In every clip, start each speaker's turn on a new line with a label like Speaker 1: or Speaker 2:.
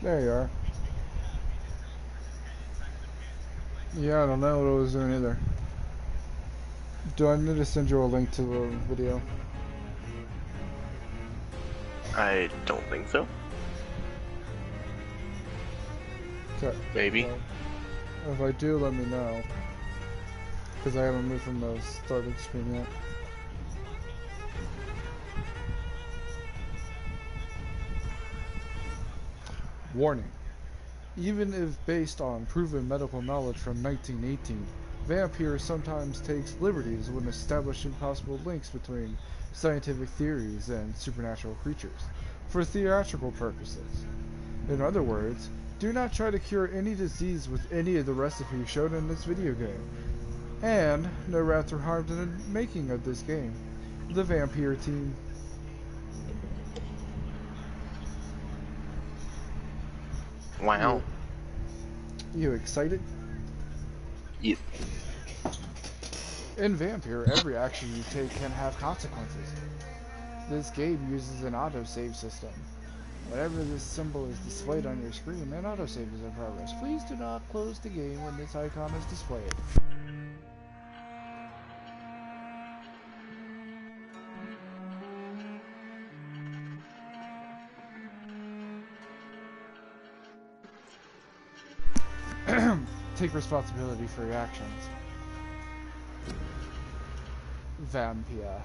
Speaker 1: There you are. Yeah, I don't know what I was doing either. Do I need to send you a link to the video?
Speaker 2: I don't think so.
Speaker 1: Okay.
Speaker 2: Maybe.
Speaker 1: Well, if I do, let me know. Because I haven't moved from the started screen yet. Warning. Even if based on proven medical knowledge from 1918, Vampyr sometimes takes liberties when establishing possible links between scientific theories and supernatural creatures, for theatrical purposes. In other words, do not try to cure any disease with any of the recipes shown in this video game. And no rats were harmed in the making of this game. The Vampyr team.
Speaker 2: Wow.
Speaker 1: You excited?
Speaker 2: Yes.
Speaker 1: In Vampyr, every action you take can have consequences. This game uses an autosave system. Whenever this symbol is displayed on your screen, an autosave is in progress. Please do not close the game when this icon is displayed. Take responsibility for your actions. Vampyr.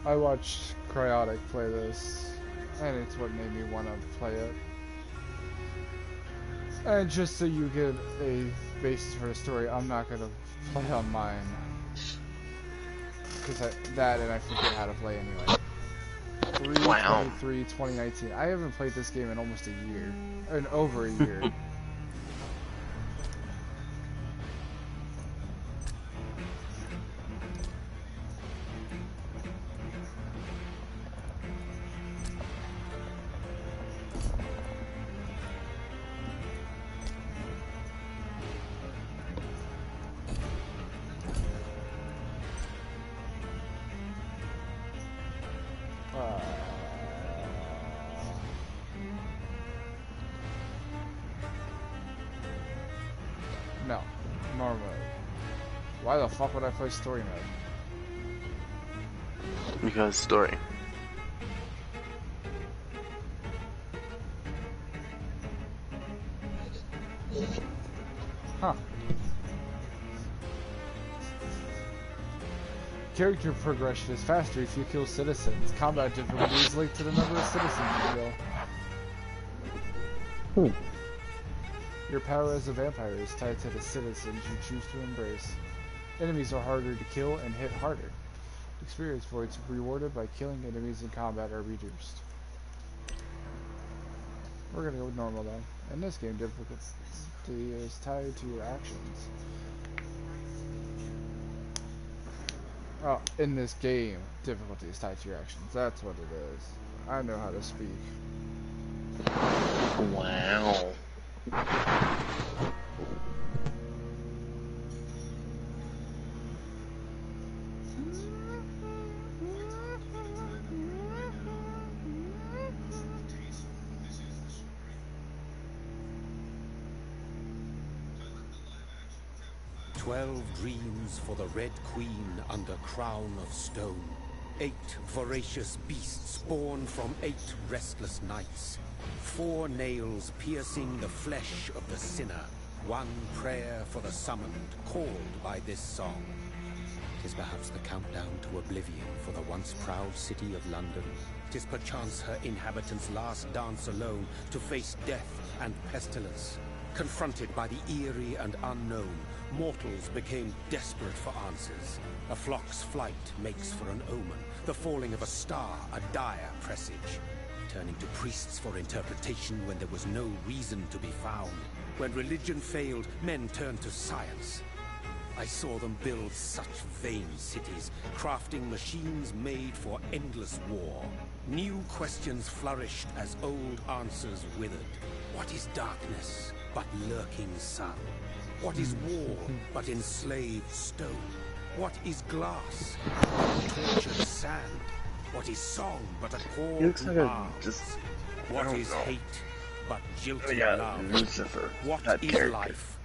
Speaker 1: I watched Cryotic play this, and it's what made me want to play it. And just so you get a basis for the story, I'm not going to play on mine. Because I forget how to play anyway. 3/23/2019. I haven't played this game in almost a year. And over a year. No. Normal mode. Why the fuck would I play story mode?
Speaker 2: Because story.
Speaker 1: Huh. Character progression is faster if you kill citizens. Combat difficulty is linked to the number of citizens you kill. Your power as a vampire is tied to the citizens you choose to embrace. Enemies are harder to kill and hit harder. Experience points rewarded by killing enemies in combat are reduced. We're gonna go with normal then. In this game, difficulty is tied to your actions. Oh, in this game, difficulty is tied to your actions. That's what it is. I know how to speak.
Speaker 2: Wow.
Speaker 3: 12 dreams for the Red Queen under crown of stone. 8 voracious beasts born from 8 restless nights. 4 nails piercing the flesh of the sinner. 1 prayer for the summoned, called by this song. 'Tis perhaps the countdown to oblivion for the once proud city of London. 'Tis perchance her inhabitants' last dance alone to face death and pestilence. Confronted by the eerie and unknown, mortals became desperate for answers. A flock's flight makes for an omen, the falling of a star a dire presage. Turning to priests for interpretation when there was no reason to be found. When religion failed, men turned to science. I saw them build such vain cities, crafting machines made for endless war. New questions flourished as old answers withered. What is darkness but lurking sun? What is wall but enslaved stone? What is glass but tortured sand? What is song but a call
Speaker 2: He looks
Speaker 3: to
Speaker 2: like a
Speaker 3: arms? What is hate but jilted
Speaker 2: yeah,
Speaker 3: love?
Speaker 2: Lucifer.
Speaker 3: What
Speaker 2: That
Speaker 3: is
Speaker 2: character.
Speaker 3: life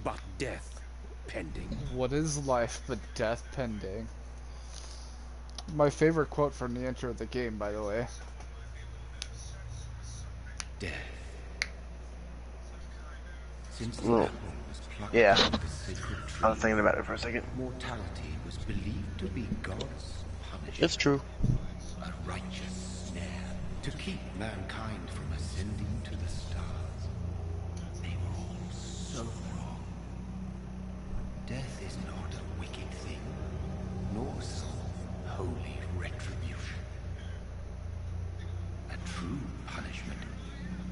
Speaker 3: but death pending?
Speaker 1: What is life but death pending? My favorite quote from the intro of the game, by the way.
Speaker 3: Death. Since the
Speaker 2: Well,
Speaker 3: apple was plucked
Speaker 2: yeah.
Speaker 3: from the sacred tree,
Speaker 2: I was thinking about it for a second.
Speaker 3: mortality was believed to be God's punishment.
Speaker 2: It's true.
Speaker 3: A righteous snare to keep mankind from ascending to the stars. They were all so wrong. Death is not a wicked thing, nor some holy retribution. A true punishment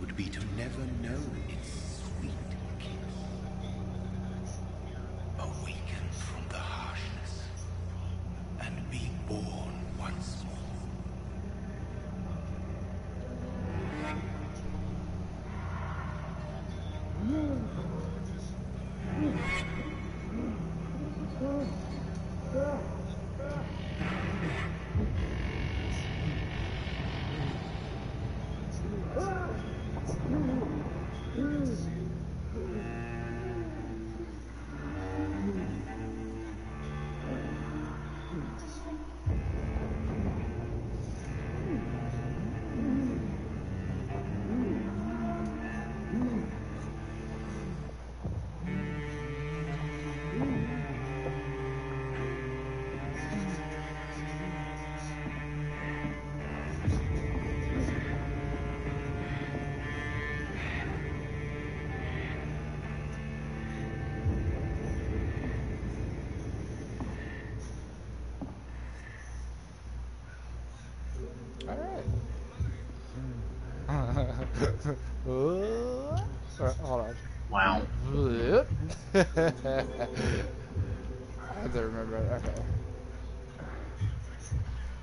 Speaker 3: would be to never know its sweet kiss. Awaken from the harshness and be born once more.
Speaker 1: Alright, hold on.
Speaker 2: Wow.
Speaker 1: I have to remember it.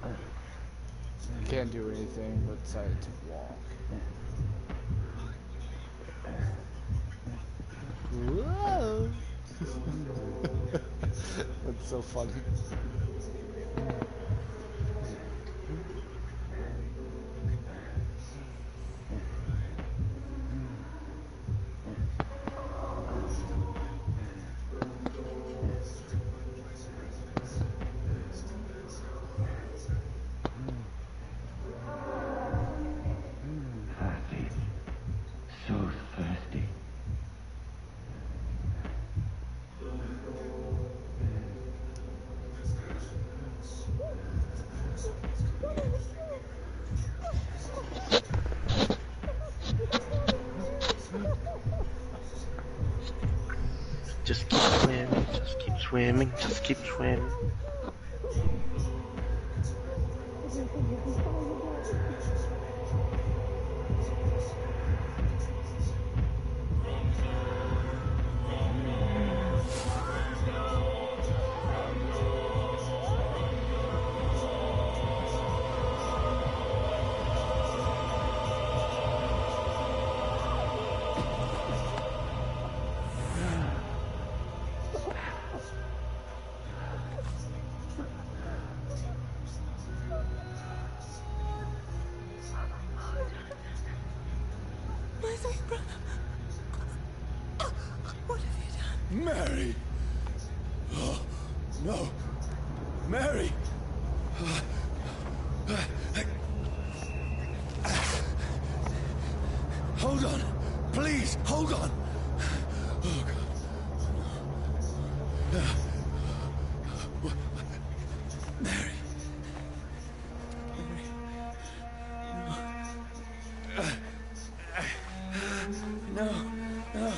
Speaker 1: Okay. Can't do anything but decide to walk. Whoa! That's so funny.
Speaker 4: Thirsty. So thirsty.
Speaker 2: Just keep swimming, just keep swimming, just keep swimming.
Speaker 5: My son, brother. What have you done?
Speaker 3: Mary! Oh, no. Mary! Hold on. Please, hold on. Oh, God. Mary. No, no.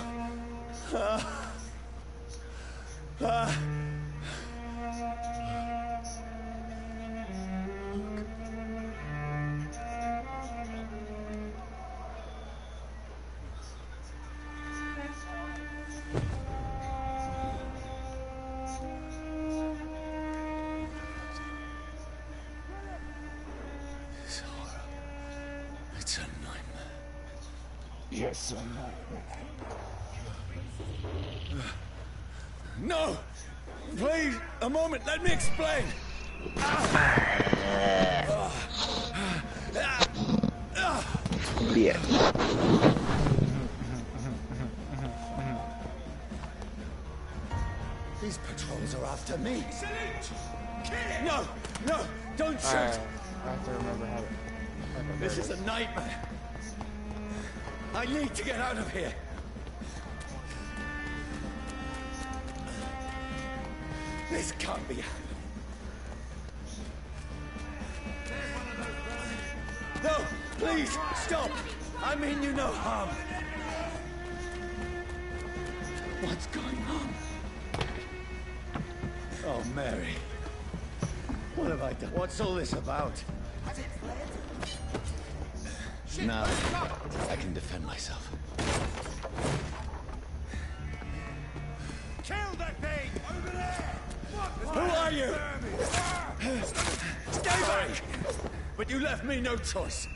Speaker 1: Yes or no?
Speaker 3: No! Please, a moment, let me explain!
Speaker 2: Yeah.
Speaker 3: These patrols are after me. No! No! Don't shoot!
Speaker 1: I have to remember how to... Okay,
Speaker 3: This is a nightmare. I need to get out of here. This can't be happening. No! Please, stop! I mean you no harm. What's going on? Oh, Mary. What have I done? What's all this about? Now, I can defend myself.
Speaker 6: Kill that thing! Over there!
Speaker 3: Who are you? Stay back! But you left me no choice.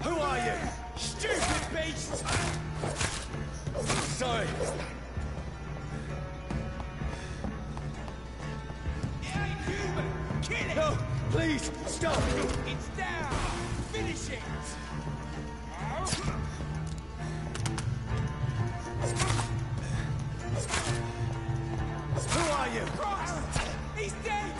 Speaker 3: Who are you? Stupid beast! Sorry.
Speaker 6: It ain't human! Kill it!
Speaker 3: No, please, stop!
Speaker 6: It's down! Finish it!
Speaker 3: Who are you?
Speaker 6: Christ! He's dead!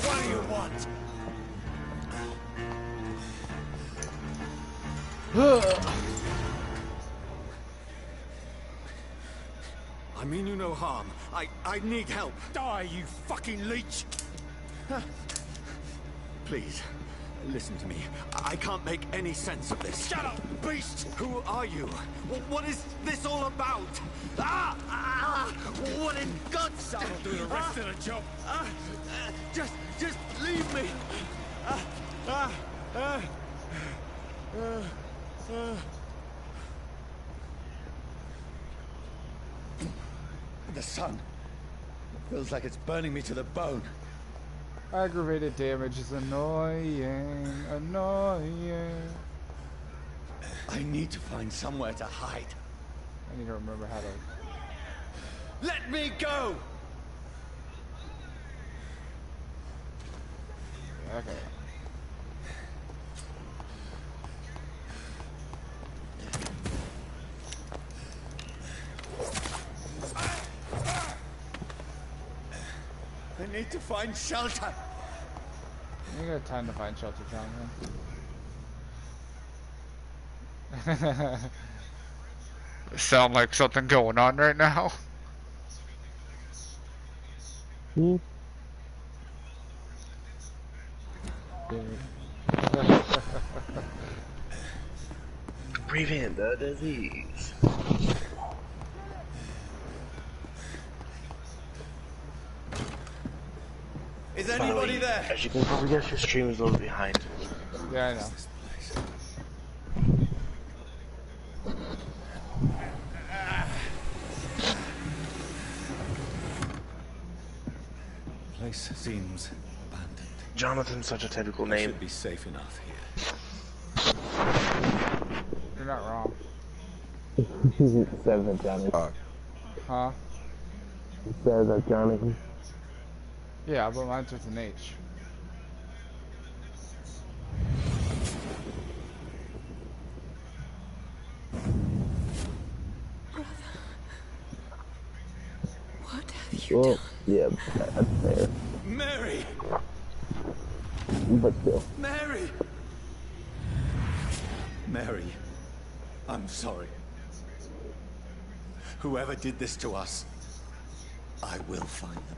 Speaker 3: What do you want? I mean you no harm. I need help.
Speaker 6: Die, you fucking leech!
Speaker 3: Please, listen to me. I can't make any sense of this.
Speaker 6: Shut up, beast!
Speaker 3: Who are you? What is this all about? Ah! What in God's name?
Speaker 6: I'll do the rest of the job.
Speaker 3: Just leave me. The sun feels like it's burning me to the bone.
Speaker 1: Aggravated damage is annoying.
Speaker 3: I need to find somewhere to hide.
Speaker 1: I need to remember how to...
Speaker 3: Let me go!
Speaker 1: Okay.
Speaker 3: I need to find shelter.
Speaker 1: You got time to find shelter, Jonathan. Sound like something going on right now?
Speaker 2: Prevent the disease.
Speaker 3: Is anybody there?
Speaker 2: As you can probably guess, your stream is a little behind.
Speaker 1: Yeah, I know.
Speaker 3: Place seems abandoned.
Speaker 2: Jonathan's such a typical
Speaker 3: I
Speaker 2: name.
Speaker 3: should be safe enough here.
Speaker 1: You're not wrong.
Speaker 7: Says that Johnny.
Speaker 1: Huh?
Speaker 7: Says that Johnny.
Speaker 1: Yeah, but mine's with an H.
Speaker 5: Brother, what have you
Speaker 7: Well,
Speaker 5: done?
Speaker 7: yeah, that's fair.
Speaker 3: Mary!
Speaker 7: But still.
Speaker 3: Mary! Mary, I'm sorry. Whoever did this to us, I will find them.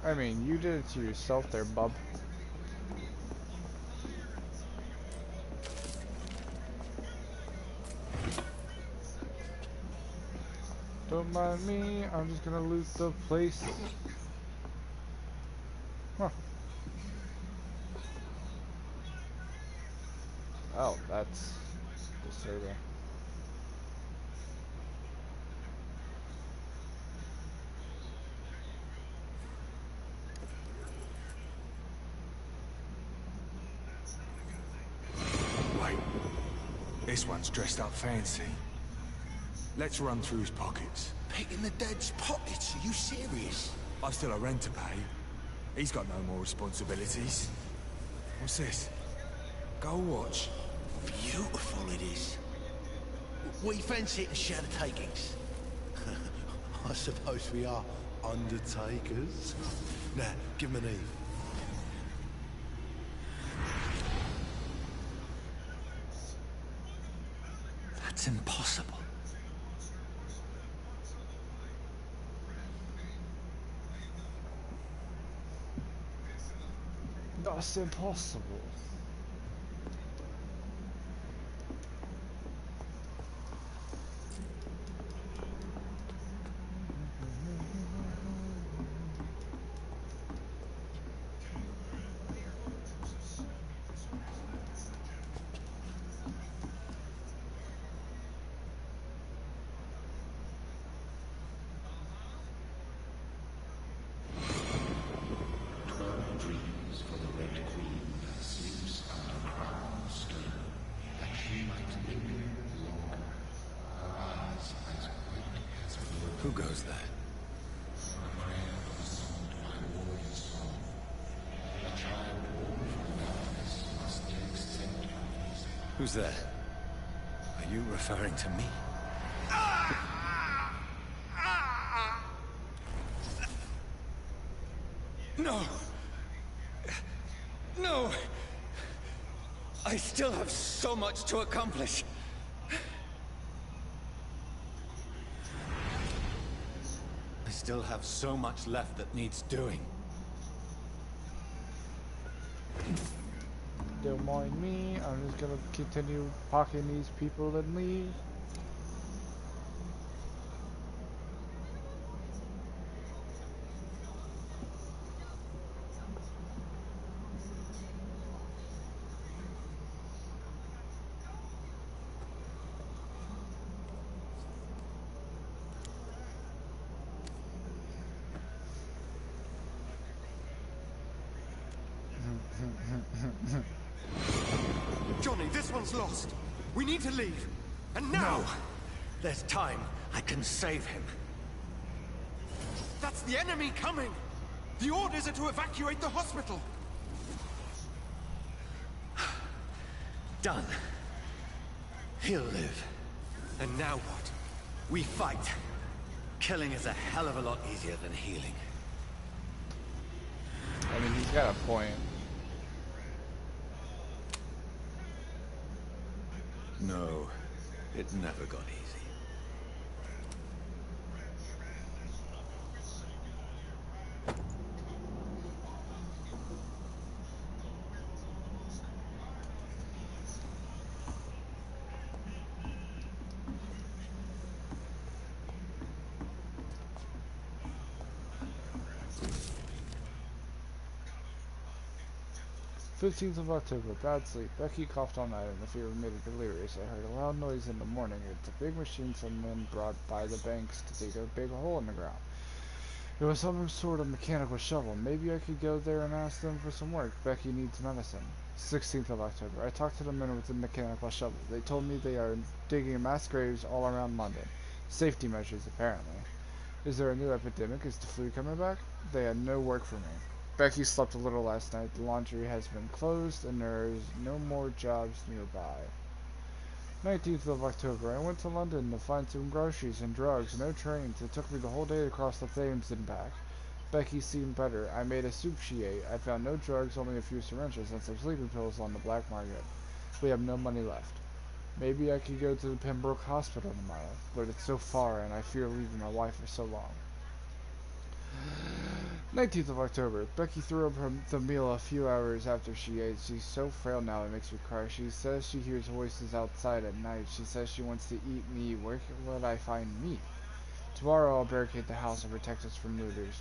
Speaker 1: I mean, you did it to yourself there, bub. Don't mind me, I'm just gonna loot the place. Huh. Oh, that's disturbing.
Speaker 8: Wait, this one's dressed up fancy. Let's run through his pockets.
Speaker 6: Picking the dead's pockets? Are you serious?
Speaker 8: I've still a rent to pay. He's got no more responsibilities. What's this? Gold watch.
Speaker 6: Beautiful it is. We fancy it and share the takings. I suppose we are undertakers. Now, give him an Eve. That's impossible.
Speaker 1: That's impossible.
Speaker 6: Who goes there? Who's there? Are you referring to me? No! No! I still have so much to accomplish. I still have so much left that needs doing.
Speaker 1: Don't mind me, I'm just gonna continue pocketing these people and leave.
Speaker 6: Johnny, this one's lost. We need to leave. And now! No. There's time. I can save him. That's the enemy coming! The orders are to evacuate the hospital! Done. He'll live. And now what? We fight. Killing is a hell of a lot easier than healing.
Speaker 1: I mean, he's got a point.
Speaker 6: No, it never got easy.
Speaker 1: 15th of October, bad sleep. Becky coughed all night and the fever made her delirious. I heard a loud noise in the morning. It's a big machine some men brought by the banks to dig a big hole in the ground. It was some sort of mechanical shovel. Maybe I could go there and ask them for some work. Becky needs medicine. 16th of October. I talked to the men with the mechanical shovel. They told me they are digging mass graves all around London. Safety measures, apparently. Is there a new epidemic? Is the flu coming back? They had no work for me. Becky slept a little last night. The laundry has been closed and there is no more jobs nearby. 19th of October. I went to London to find some groceries and drugs. No trains. It took me the whole day across the Thames and back. Becky seemed better. I made a soup she ate. I found no drugs, only a few syringes and some sleeping pills on the black market. We have no money left. Maybe I could go to the Pembroke Hospital tomorrow, but it's so far and I fear leaving my wife for so long. 19th of October. Becky threw up the meal a few hours after she ate. She's so frail now it makes me cry. She says she hears voices outside at night. She says she wants to eat me. Where would I find meat? Tomorrow I'll barricade the house and protect us from looters.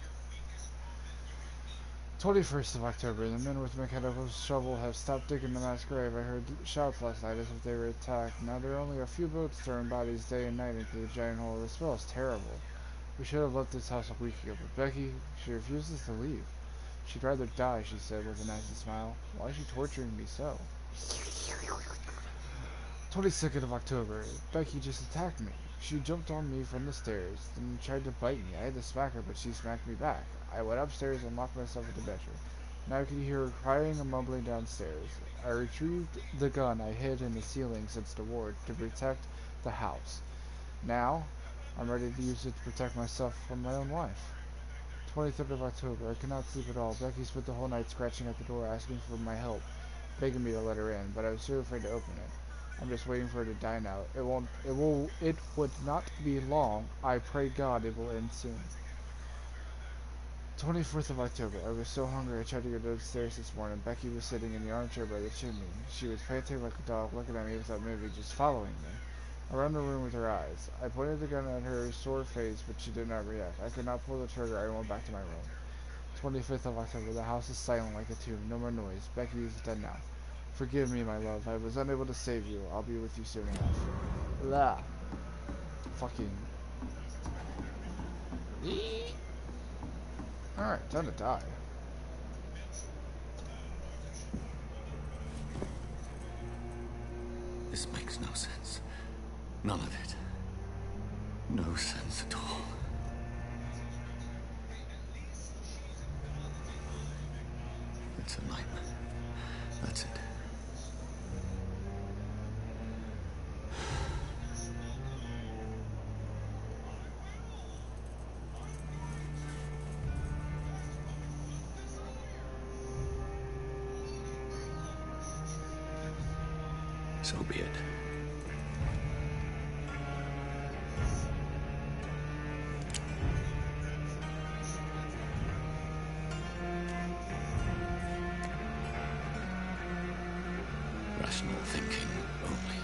Speaker 1: 21st of October. The men with mechanical shovel have stopped digging the mass grave. I heard shouts last night as if they were attacked. Now there are only a few boats throwing bodies day and night into the giant hole. The smell is terrible. We should have left this house a week ago, but Becky, she refuses to leave. She'd rather die, she said with a nasty smile. Why is she torturing me so? 22nd of October. Becky just attacked me. She jumped on me from the stairs, then tried to bite me. I had to smack her, but she smacked me back. I went upstairs and locked myself in the bedroom. Now I could hear her crying and mumbling downstairs. I retrieved the gun I hid in the ceiling since the war to protect the house. Now, I'm ready to use it to protect myself from my own wife. 23rd of October. I could not sleep at all. Becky spent the whole night scratching at the door, asking for my help, begging me to let her in, but I was too afraid to open it. I'm just waiting for her to die now. It would not be long. I pray God it will end soon. 24th of October. I was so hungry I tried to go downstairs this morning. Becky was sitting in the armchair by the chimney. She was panting like a dog, looking at me without moving, just following me around the room with her eyes. I pointed the gun at her sore face, but she did not react. I could not pull the trigger. I went back to my room. 25th of October. The house is silent like a tomb. No more noise. Becky is dead now. Forgive me, my love. I was unable to save you. I'll be with you soon enough. Blah. Fucking. Alright, time to die.
Speaker 6: This makes no sense. None of it. No sense at all. It's a nightmare. That's it. So be it. Rational thinking only.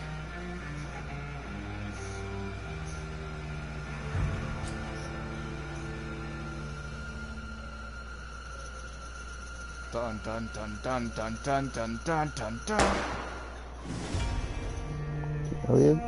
Speaker 1: Dun dun dun dun dun dun dun dun dun dun.
Speaker 7: Alien?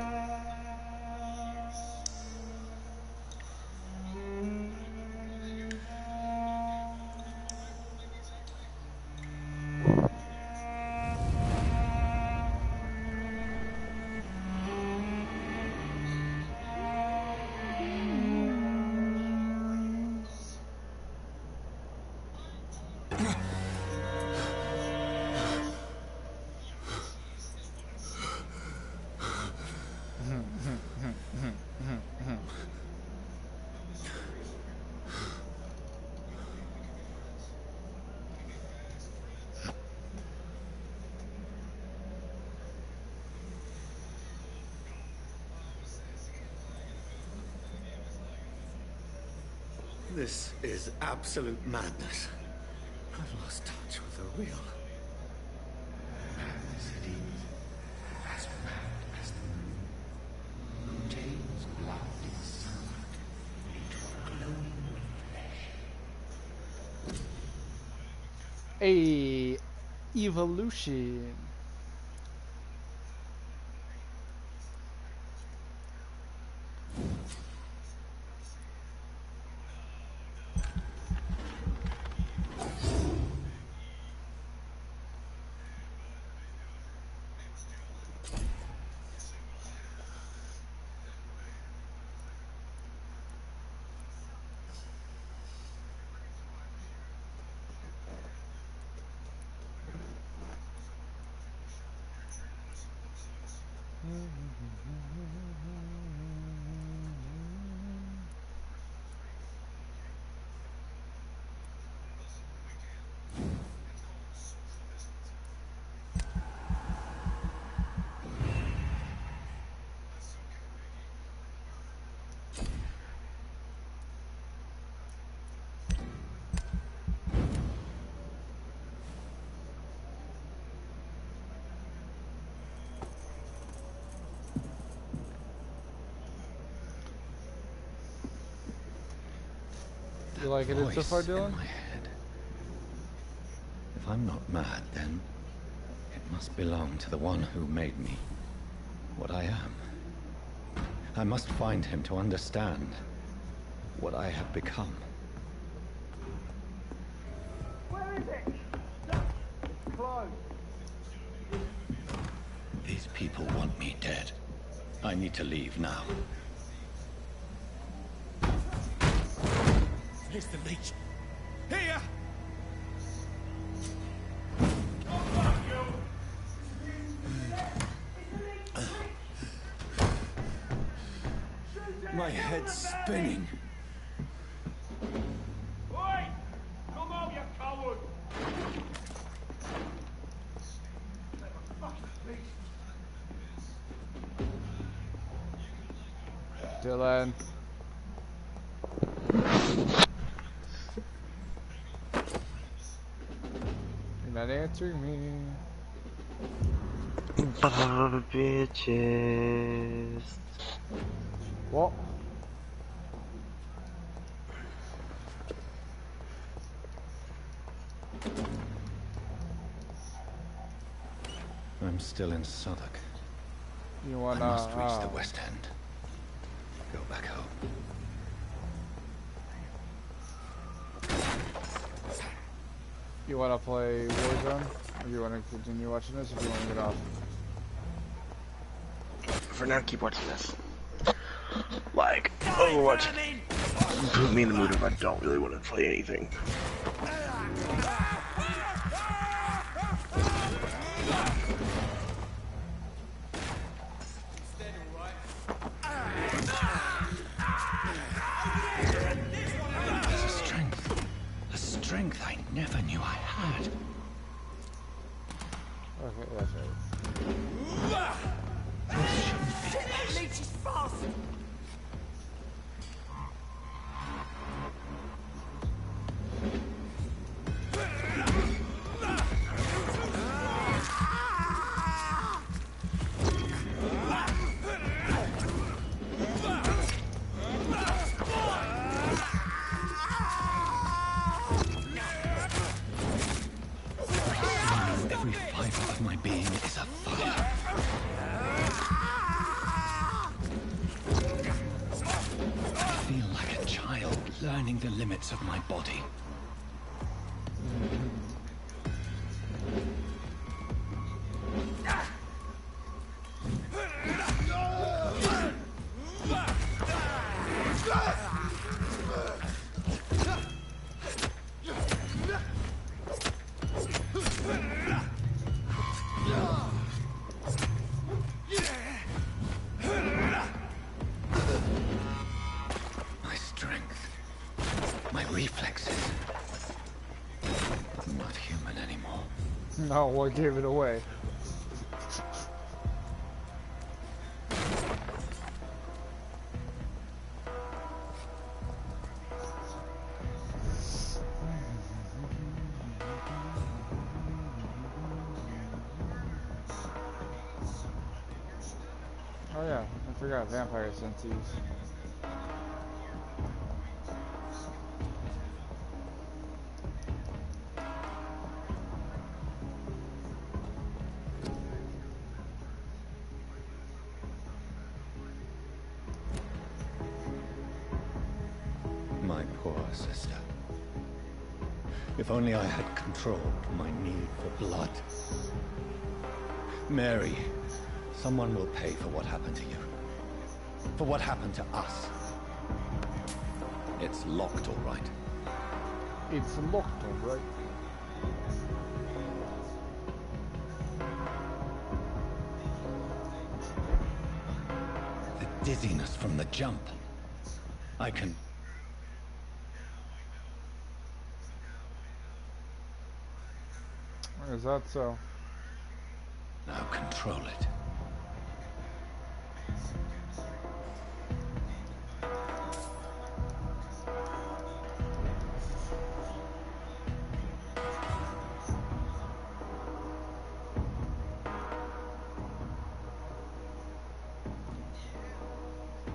Speaker 6: This is absolute madness. I've lost touch with the real. City as mad as the moon. James' blood is summoned into a glowing flesh.
Speaker 1: A evolution. You liking it so far, Dylan?
Speaker 6: In my head.
Speaker 9: I'm not mad, then it must belong to the one who made me what I am. I must find him to understand what I have become.
Speaker 1: Where is it? Close.
Speaker 9: These people want me dead. I need to leave now.
Speaker 6: Here's the leech. Here!
Speaker 8: My head's spinning.
Speaker 10: Oi! Come on, you coward!
Speaker 1: Dylan. You're not answering me.
Speaker 2: Bitches.
Speaker 1: What?
Speaker 9: I'm still in Southwark.
Speaker 1: You
Speaker 9: I
Speaker 1: wanna?
Speaker 9: must reach the West End. Go back home.
Speaker 1: You wanna play Warzone? Or you wanna continue watching this, or do you wanna get off?
Speaker 2: For now, keep watching this. Like, Overwatch. Put me in the mood if I don't really want to play anything.
Speaker 9: A strength I never knew I had.
Speaker 1: Okay, that's right.
Speaker 10: Leech is fast!
Speaker 9: Every fiber of my being is a fire. I feel like a child learning the limits of my body. My strength, my reflexes. I'm not human anymore.
Speaker 1: No, what gave it away? Oh yeah, I forgot vampire senses.
Speaker 9: My poor sister. If only I had controlled my need for blood. Mary, someone will pay for what happened to you. For what happened to us. It's locked, all right.
Speaker 1: It's locked, alright.
Speaker 9: The dizziness from the jump. I can...
Speaker 1: Is that so?
Speaker 9: now control it.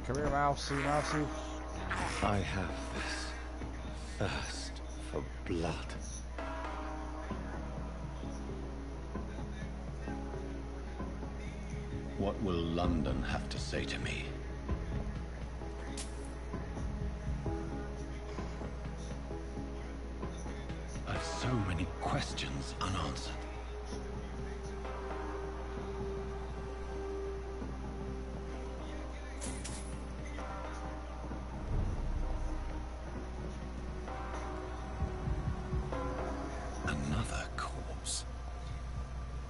Speaker 1: Come here, mousey, mousey.
Speaker 9: I have this thirst for blood. What will London have to say to me? I've so many questions unanswered. Another corpse.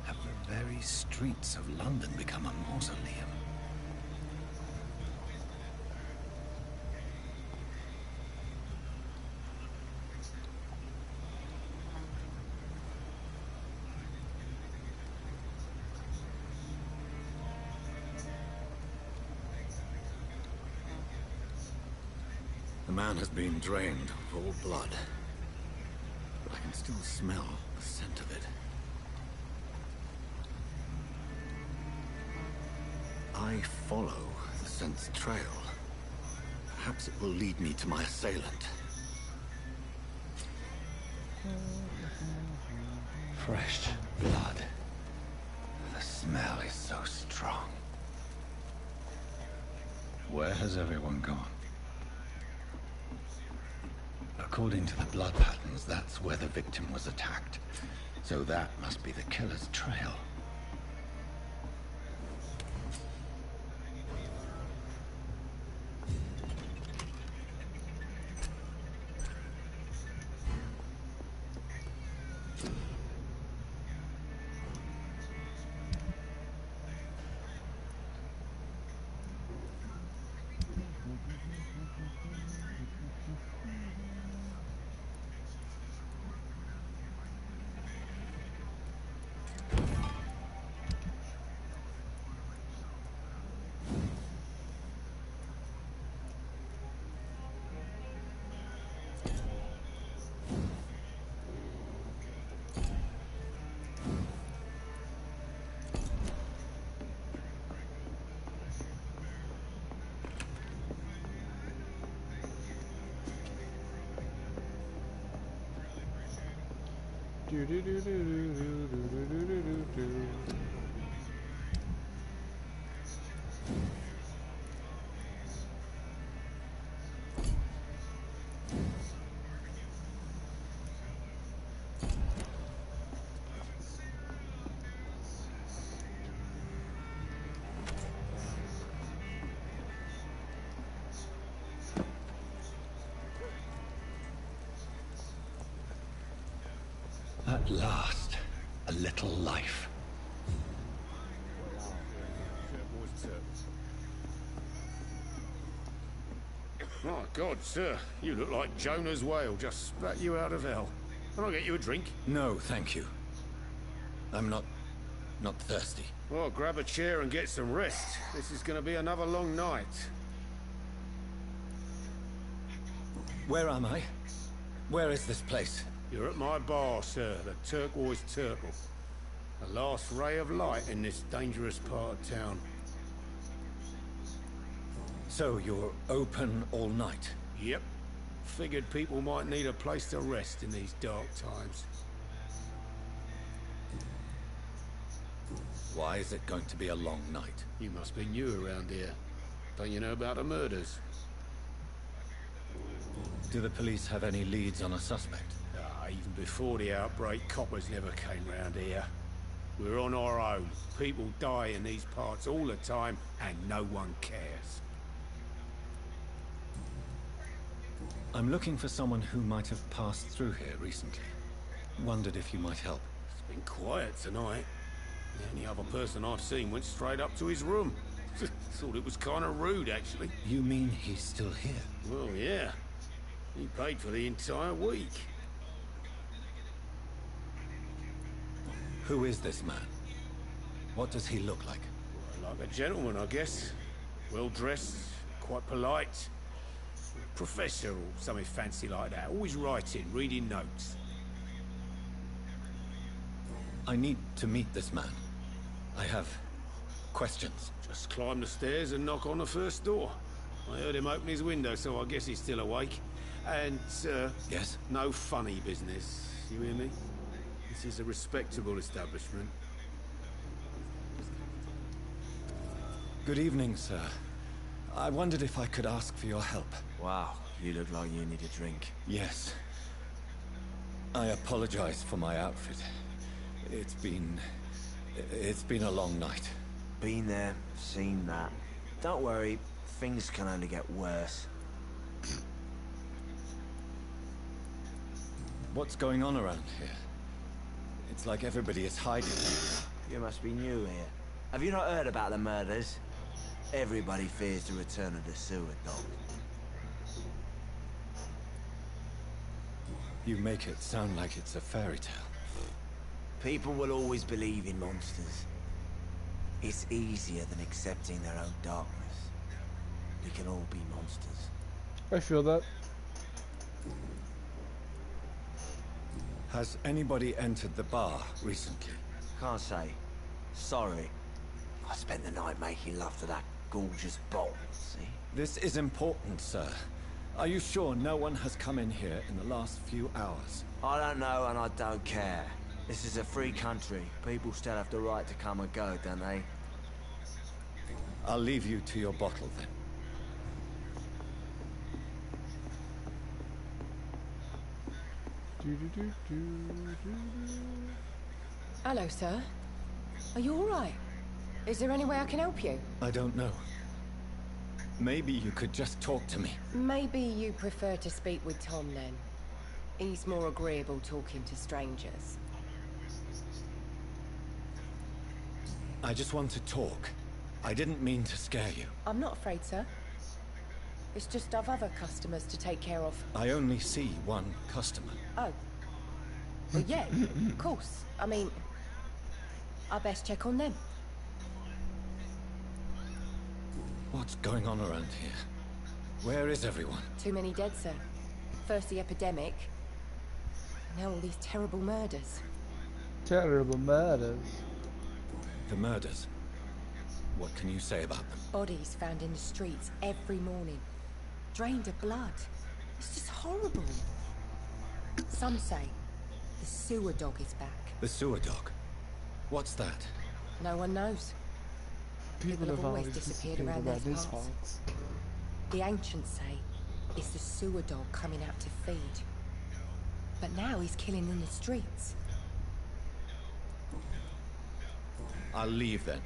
Speaker 9: Have the very streets of London become a mausoleum? The man has been drained of all blood, but I can still smell the scent of it. I follow the scent's trail. Perhaps it will lead me to my assailant. Fresh blood. The smell is so strong. Where has everyone gone? According to the blood patterns, that's where the victim was attacked. So that must be the killer's trail. At last, a little life.
Speaker 10: My God, sir, you look like Jonah's whale just spat you out of hell. Can I get you a drink?
Speaker 9: No, thank you. I'm not thirsty.
Speaker 10: Well, grab a chair and get some rest. This is going to be another long night.
Speaker 9: Where am I? Where is this place?
Speaker 10: You're at my bar, sir, the Turquoise Turtle. The last ray of light in this dangerous part of town.
Speaker 9: So you're open all night?
Speaker 10: Yep. Figured people might need a place to rest in these dark times.
Speaker 9: Why is it going to be a long night?
Speaker 10: You must be new around here. Don't you know about the murders?
Speaker 9: Do the police have any leads on a suspect?
Speaker 10: Even before the outbreak, coppers never came round here. We're on our own. People die in these parts all the time, and no one cares.
Speaker 9: I'm looking for someone who might have passed through here recently. Wondered if you might help.
Speaker 10: It's been quiet tonight. The only other person I've seen went straight up to his room. Thought it was kind of rude, actually.
Speaker 9: You mean he's still here?
Speaker 10: Well, yeah. He paid for the entire week.
Speaker 9: Who is this man? What does he look like?
Speaker 10: Well, like a gentleman, I guess. Well-dressed, quite polite. Professor or something fancy like that. Always writing, reading notes.
Speaker 9: I need to meet this man. I have questions.
Speaker 10: Just climb the stairs and knock on the first door. I heard him open his window, so I guess he's still awake. And,
Speaker 9: yes?
Speaker 10: No funny business. You hear me? This is a respectable establishment.
Speaker 9: Good evening, sir. I wondered if I could ask for your help.
Speaker 8: Wow, you look like you need a drink.
Speaker 9: Yes. I apologize for my outfit. It's been a long night.
Speaker 8: Been there, seen that. Don't worry, things can only get worse.
Speaker 9: What's going on around here? It's like everybody is hiding.
Speaker 8: You must be new here. Have you not heard about the murders? Everybody fears the return of the sewer dog.
Speaker 9: You make it sound like it's a fairy tale.
Speaker 8: People will always believe in monsters. It's easier than accepting their own darkness. We can all be monsters.
Speaker 1: I feel that.
Speaker 9: Has anybody entered the bar recently?
Speaker 8: Can't say. Sorry. I spent the night making love to that gorgeous bottle, see?
Speaker 9: This is important, sir. Are you sure no one has come in here in the last few hours?
Speaker 8: I don't know and I don't care. This is a free country. People still have the right to come and go, don't they?
Speaker 9: I'll leave you to your bottle then.
Speaker 11: Hello, sir. Are you all right? Is there any way I can help you?
Speaker 9: I don't know. Maybe you could just talk to me.
Speaker 11: Maybe you prefer to speak with Tom then. He's more agreeable talking to strangers.
Speaker 9: I just want to talk. I didn't mean to scare you.
Speaker 11: I'm not afraid, sir. It's just I've other customers to take care of.
Speaker 9: I only see one customer.
Speaker 11: Oh. Well, yeah, of course. I mean, I best check on them.
Speaker 9: What's going on around here? Where is everyone?
Speaker 11: Too many dead, sir. First the epidemic, now all these terrible murders.
Speaker 1: Terrible murders.
Speaker 9: The murders. What can you say about them?
Speaker 11: Bodies found in the streets every morning. Drained of blood. It's just horrible. Some say the sewer dog is back.
Speaker 9: The sewer dog? What's that?
Speaker 11: No one knows. People have always disappeared around these parts. The ancients say it's the sewer dog coming out to feed. But now he's killing in the streets.
Speaker 9: I'll leave then.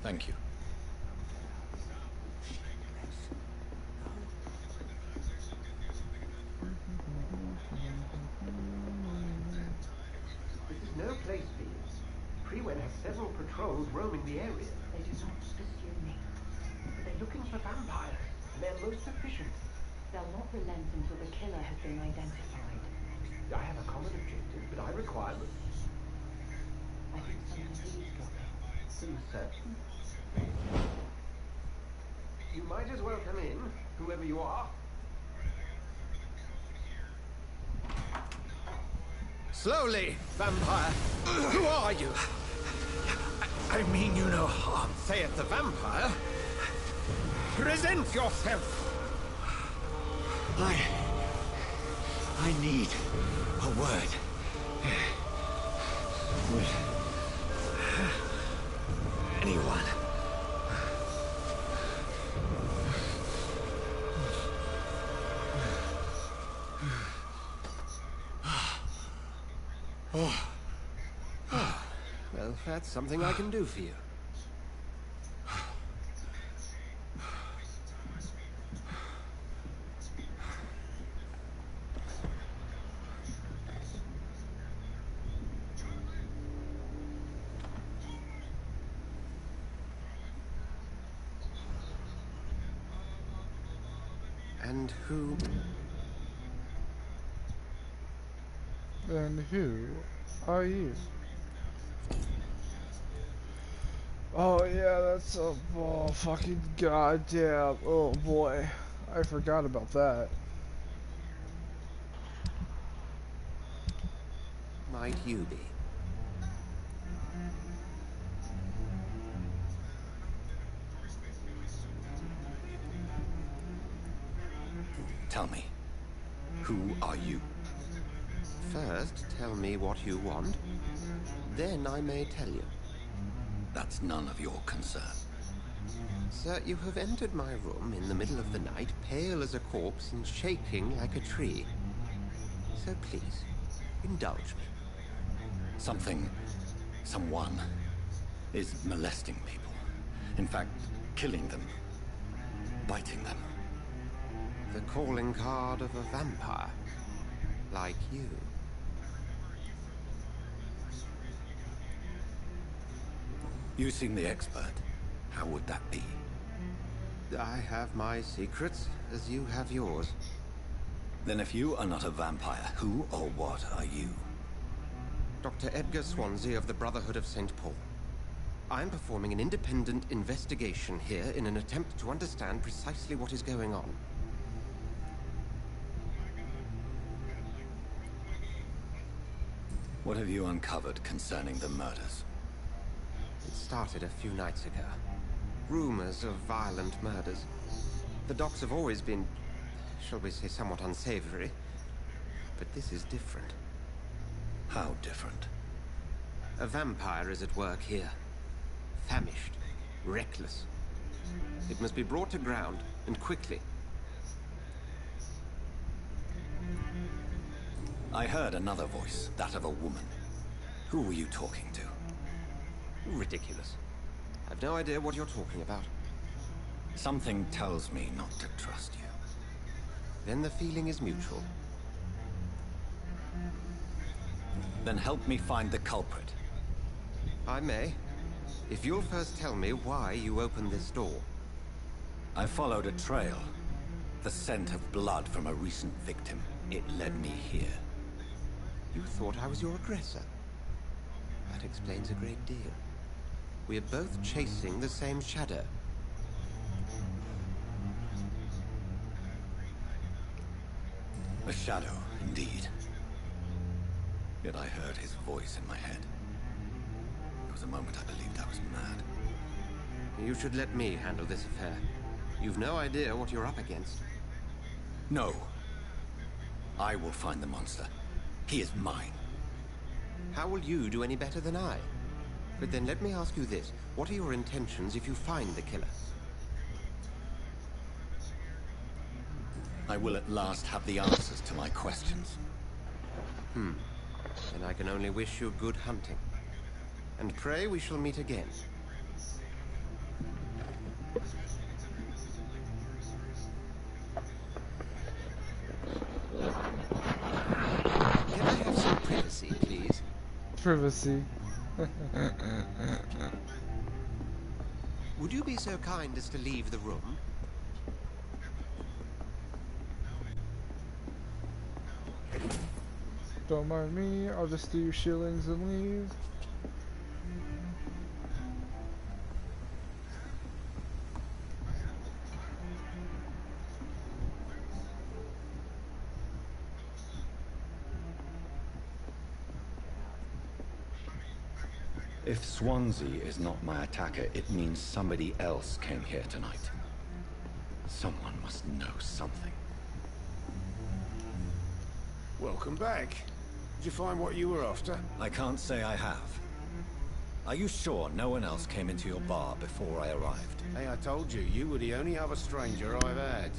Speaker 9: Thank you.
Speaker 12: This is no place for you. Freewen has several patrols roaming the area.
Speaker 13: They do not pursue me.
Speaker 12: They're looking for vampires. They're most efficient.
Speaker 13: They'll not relent until the killer has been identified.
Speaker 12: I have a common objective, but I require them.
Speaker 13: I think someone is dropping.
Speaker 12: Seems certain. You might as well come in, whoever you are.
Speaker 6: Slowly, vampire. Who are you? I mean you no harm, saith the vampire. Present yourself.
Speaker 4: I need a word. With anyone.
Speaker 6: Well, that's something I can do for you. And who?
Speaker 1: And who are you? Oh yeah, that's a fucking goddamn, oh boy, I forgot about that.
Speaker 6: Might you be?
Speaker 9: Tell me, who are you?
Speaker 6: First, tell me what you want. Then I may tell you.
Speaker 9: That's none of your concern.
Speaker 3: Sir, you have entered my room in the middle of the night, pale as a corpse and shaking like a tree. So please, indulge me.
Speaker 9: Someone is molesting people. In fact, killing them. Biting them.
Speaker 3: The calling card of a vampire. Like you.
Speaker 9: You seem the expert. How would that be?
Speaker 3: I have my secrets, as you have yours.
Speaker 9: Then if you are not a vampire, who or what are you?
Speaker 3: Dr. Edgar Swansea of the Brotherhood of St. Paul. I'm performing an independent investigation here in an attempt to understand precisely what is going on.
Speaker 9: What have you uncovered concerning the murders?
Speaker 3: It started a few nights ago. Rumors of violent murders. The docs have always been, shall we say, somewhat unsavory. But this is different.
Speaker 9: How different?
Speaker 3: A vampire is at work here. Famished. Reckless. It must be brought to ground, and quickly.
Speaker 9: I heard another voice, that of a woman. Who were you talking to?
Speaker 3: Ridiculous. I've no idea what you're talking about.
Speaker 9: Something tells me not to trust you.
Speaker 3: Then the feeling is mutual.
Speaker 9: Then help me find the culprit.
Speaker 3: I may. If you'll first tell me why you opened this door.
Speaker 9: I followed a trail. The scent of blood from a recent victim. It led me here.
Speaker 3: You thought I was your aggressor? That explains a great deal. We're both chasing the same shadow.
Speaker 9: A shadow, indeed. Yet I heard his voice in my head. There was a moment I believed I was mad.
Speaker 3: You should let me handle this affair. You've no idea what you're up against.
Speaker 9: No. I will find the monster. He is mine.
Speaker 3: How will you do any better than I? But then let me ask you this. What are your intentions if you find the killer?
Speaker 9: I will at last have the answers to my questions.
Speaker 3: Then I can only wish you good hunting. And pray we shall meet again. Can I have some privacy, please?
Speaker 1: Privacy.
Speaker 3: Would you be so kind as to leave the room?
Speaker 1: Don't mind me, I'll just do your shillings and leave.
Speaker 9: If Swansea is not my attacker, it means somebody else came here tonight. Someone must know something.
Speaker 10: Welcome back. Did you find what you were after?
Speaker 9: I can't say I have. Are you sure no one else came into your bar before I arrived?
Speaker 10: Hey, I told you, you were the only other stranger I've had.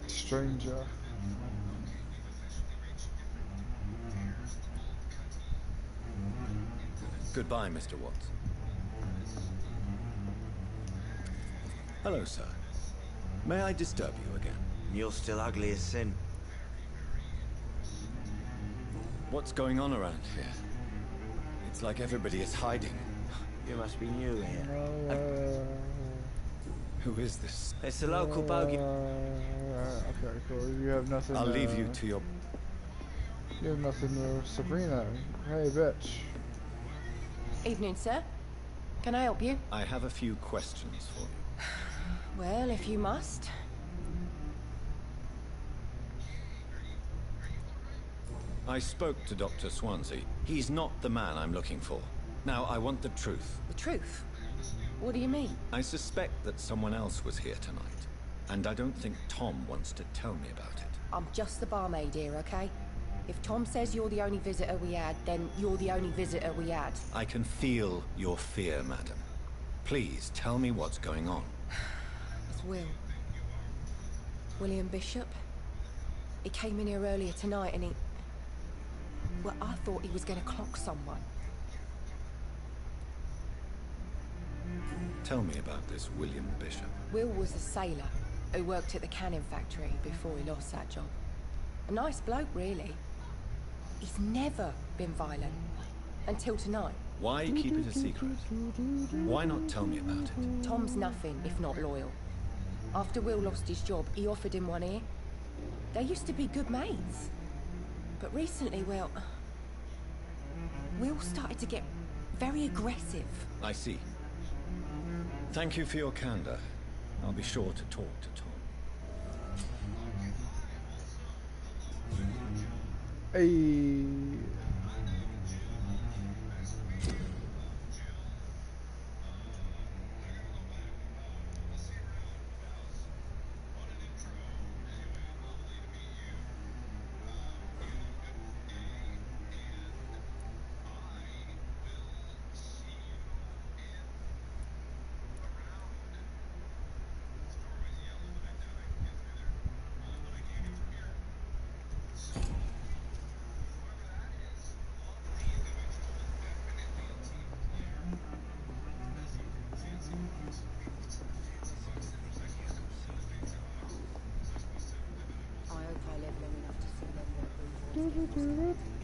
Speaker 1: Stranger.
Speaker 9: Goodbye, Mr. Watts. Hello, sir. May I disturb you again?
Speaker 8: You're still ugly as sin.
Speaker 9: What's going on around here? It's like everybody is hiding.
Speaker 8: You must be new here.
Speaker 9: Who is this?
Speaker 8: It's the local bogey.
Speaker 1: Okay, cool. You have nothing.
Speaker 9: I'll leave you to your...
Speaker 1: You have nothing to Sabrina. Hey, bitch.
Speaker 11: Evening, sir. Can I help you?
Speaker 9: I have a few questions for you.
Speaker 11: Well, if you must.
Speaker 9: I spoke to Dr. Swansea. He's not the man I'm looking for. Now, I want the truth.
Speaker 11: The truth? What do you mean?
Speaker 9: I suspect that someone else was here tonight. And I don't think Tom wants to tell me about it.
Speaker 11: I'm just the barmaid here, okay? If Tom says you're the only visitor we had, then you're the only visitor we had.
Speaker 9: I can feel your fear, madam. Please, tell me what's going on.
Speaker 11: It's Will. William Bishop. He came in here earlier tonight and he... Well, I thought he was going to clock someone.
Speaker 9: Tell me about this William Bishop.
Speaker 11: Will was a sailor who worked at the cannon factory before he lost that job. A nice bloke, really. He's never been violent. Until tonight.
Speaker 9: Why keep it a secret? Why not tell me about it?
Speaker 11: Tom's nothing if not loyal. After Will lost his job, he offered him one ear. They used to be good mates. But recently, well... Will started to get very aggressive.
Speaker 9: I see. Thank you for your candor. I'll be sure to talk to Tom.
Speaker 1: Hey.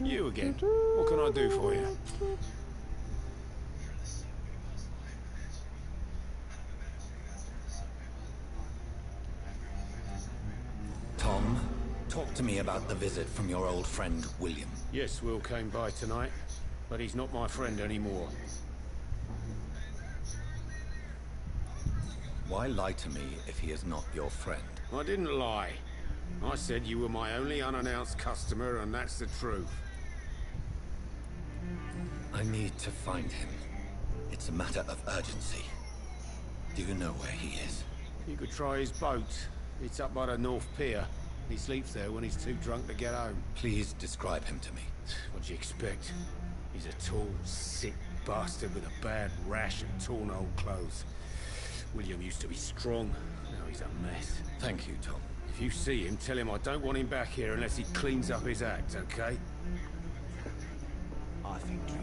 Speaker 10: You again. What can I do for you?
Speaker 3: Tom, talk to me about the visit from your old friend, William.
Speaker 10: Yes, Will came by tonight, but he's not my friend anymore.
Speaker 3: Why lie to me if he is not your friend?
Speaker 10: I didn't lie. I said you were my only unannounced customer, and that's the truth.
Speaker 3: I need to find him. It's a matter of urgency. Do you know where he is?
Speaker 10: You could try his boat. It's up by the North Pier. He sleeps there when he's too drunk to get home.
Speaker 3: Please describe him to me.
Speaker 10: What'd you expect? He's a tall, sick bastard with a bad rash and torn old clothes. William used to be strong. Now he's a mess.
Speaker 3: Thank you, Tom.
Speaker 10: If you see him, tell him I don't want him back here unless he cleans up his act, okay?
Speaker 8: I think you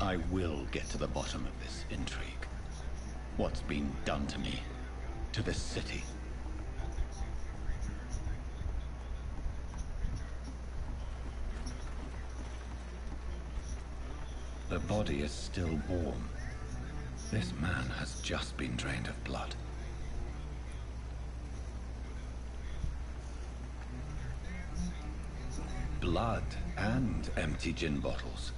Speaker 9: I will get to the bottom of this intrigue. What's been done to me, to this city. The body is still warm. This man has just been drained of blood. Blood and empty gin bottles.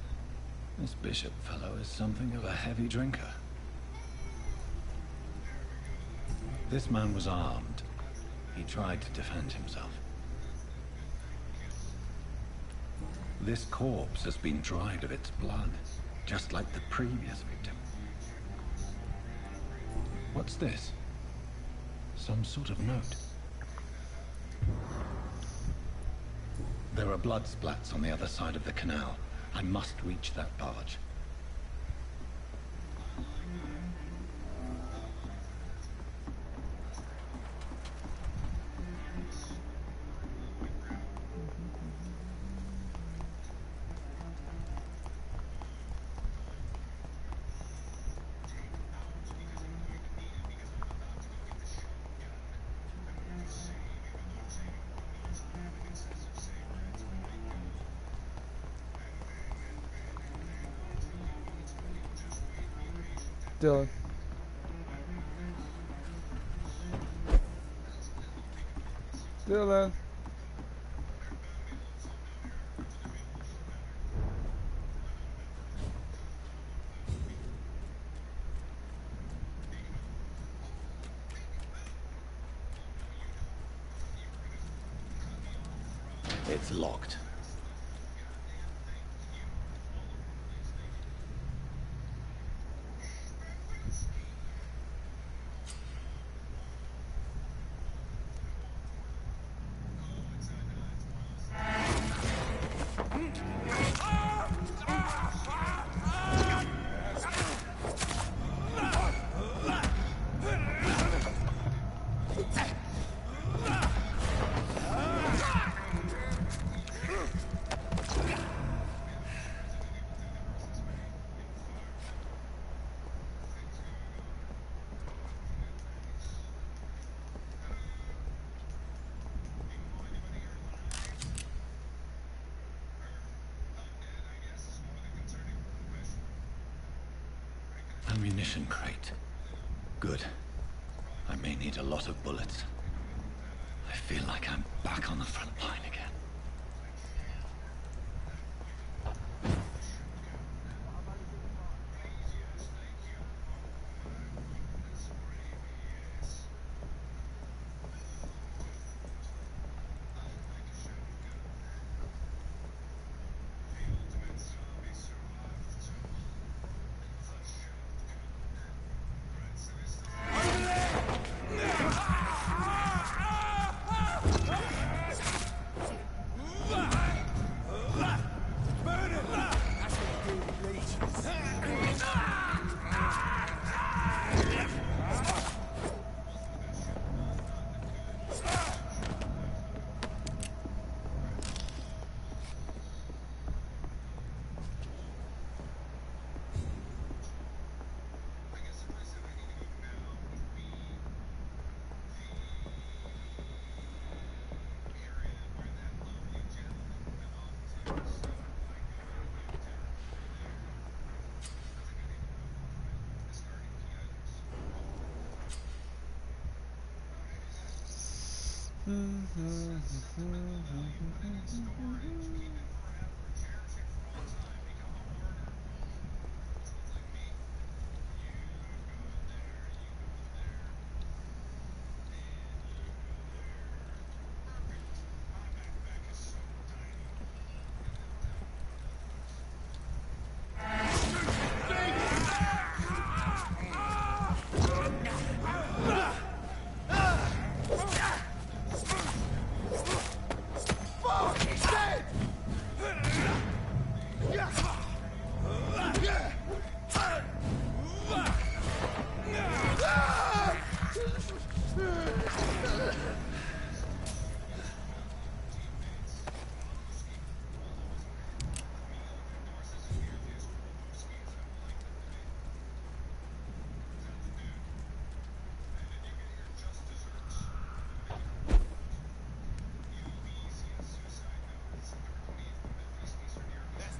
Speaker 9: This Bishop fellow is something of a heavy drinker. This man was armed. He tried to defend himself. This corpse has been dried of its blood, just like the previous victim. What's this? Some sort of note. There are blood splats on the other side of the canal. I must reach that barge.
Speaker 1: Dylan. Dylan.
Speaker 9: It's locked. Ammunition crate. Good. I may need a lot of bullets. I feel like I'm back on the front line again.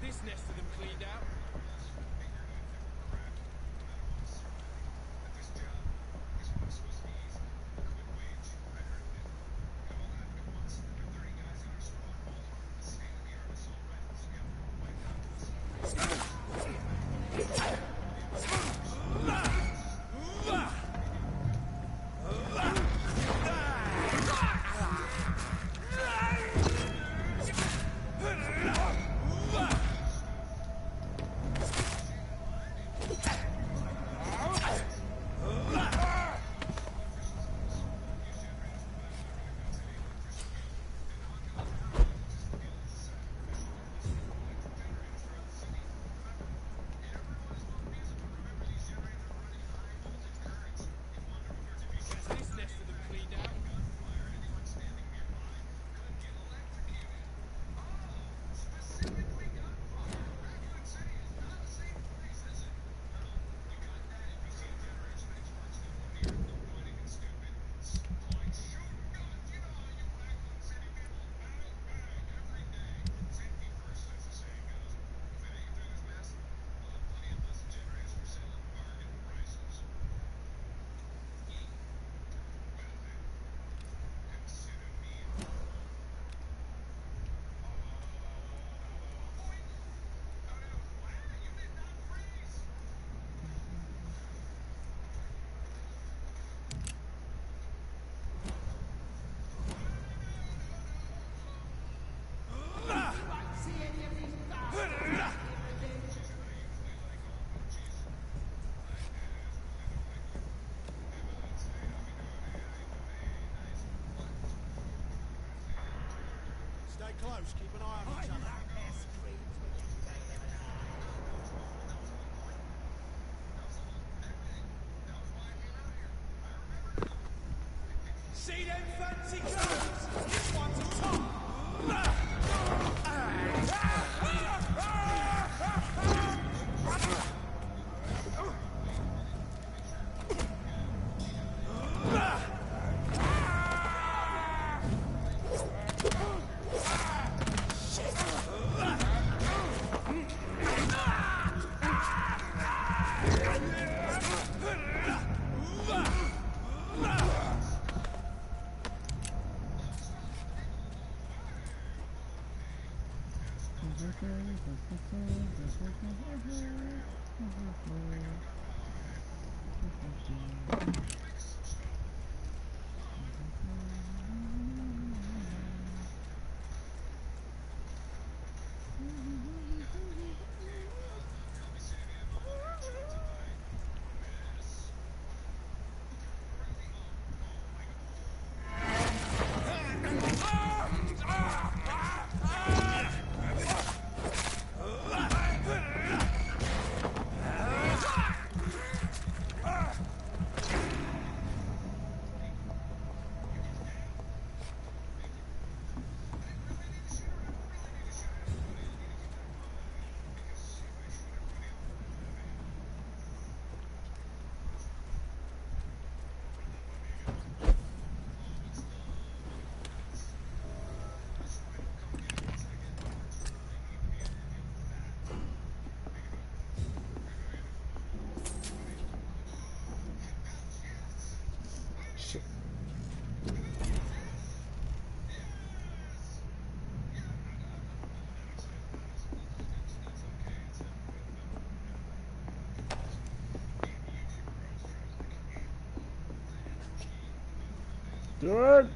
Speaker 10: This nest of them cleaned out. Stay close, keep an eye on each other. See them fancy clothes? This one's a top!
Speaker 1: Good.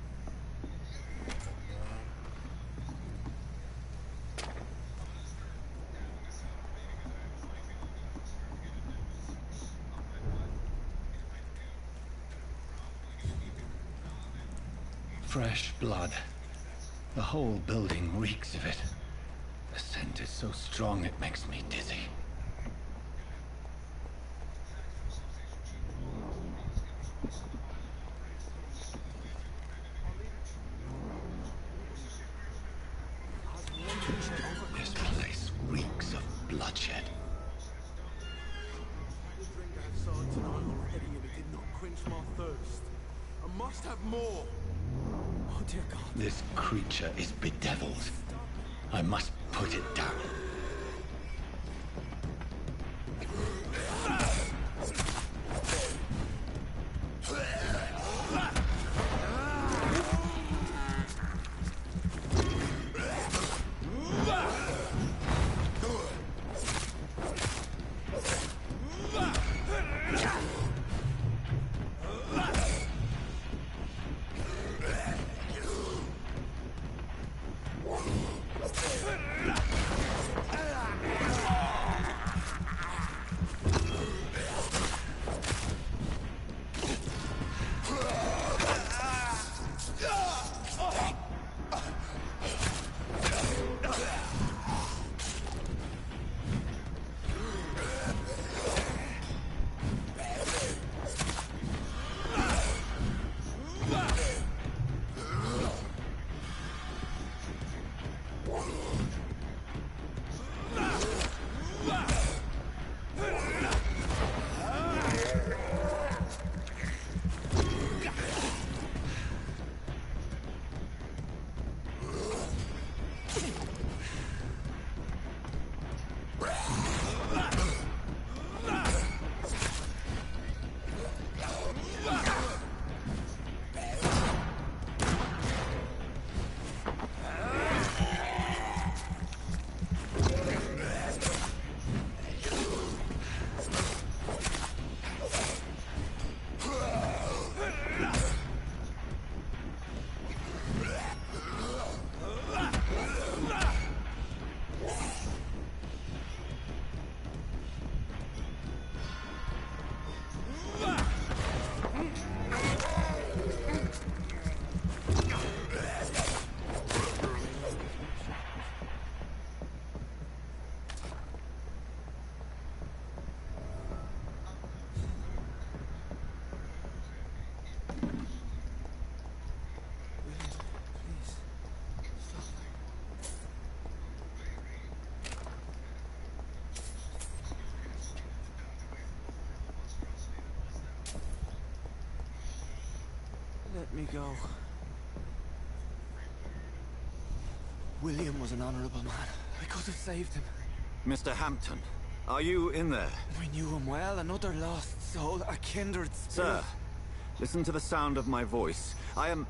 Speaker 9: Fresh blood. The whole building reeks of it. The scent is so strong it makes me dizzy. This place reeks of bloodshed.
Speaker 6: I must have more.
Speaker 3: Oh dear God.
Speaker 9: This creature is bedeviled. I must put it down.
Speaker 8: Let me go. William was an honorable man. I could have saved him.
Speaker 4: Mr. Hampton, are you in there?
Speaker 8: We knew him well, another lost soul, a kindred spirit.
Speaker 4: Sir, listen to the sound of my voice. I'm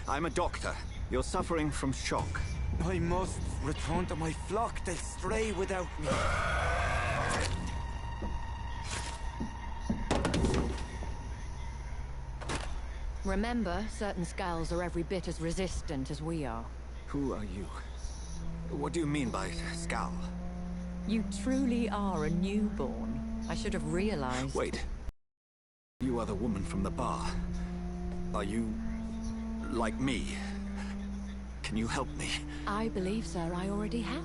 Speaker 4: a doctor. You're suffering from shock.
Speaker 8: I must return to my flock. They'll stray without me.
Speaker 14: Remember, certain skulls are every bit as resistant as we are.
Speaker 4: Who are you? What do you mean by scowl?
Speaker 14: You truly are a newborn. I should have realized.
Speaker 4: Wait. You are the woman from the bar. Are you... like me? Can you help me?
Speaker 14: I believe, sir, I already have.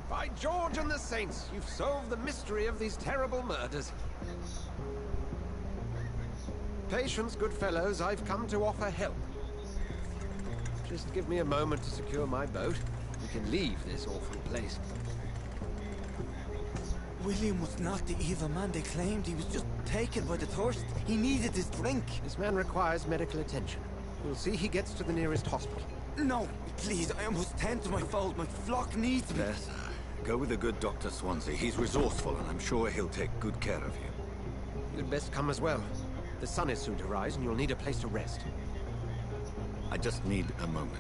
Speaker 12: By George and the Saints, you've solved the mystery of these terrible murders. Patience, good fellows, I've come to offer help. Just give me a moment to secure my boat. We can leave this awful place.
Speaker 8: William was not the evil man they claimed. He was just taken by the thirst. He needed his drink.
Speaker 12: This man requires medical attention. We'll see he gets to the nearest hospital.
Speaker 8: No, please, I must tend to my fold. My flock needs me.
Speaker 4: Yes, go with the good Dr. Swansea. He's resourceful, and I'm sure he'll take good care of you.
Speaker 12: You'd best come as well. The sun is soon to rise, and you'll need a place to rest.
Speaker 4: I just need a moment.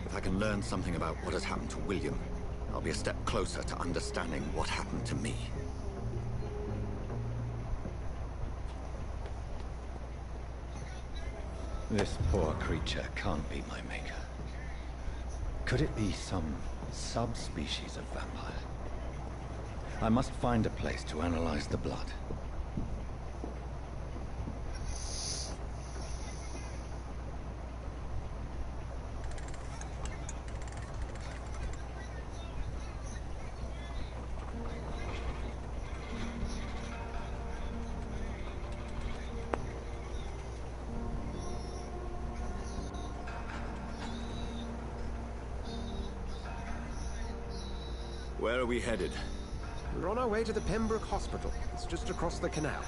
Speaker 4: If I can learn something about what has happened to William, I'll be a step closer to understanding what happened to me.
Speaker 9: This poor creature can't be my maker. Could it be some subspecies of vampire? I must find a place to analyze the blood.
Speaker 4: Where are we headed?
Speaker 12: We're on our way to the Pembroke Hospital. It's just across the canal.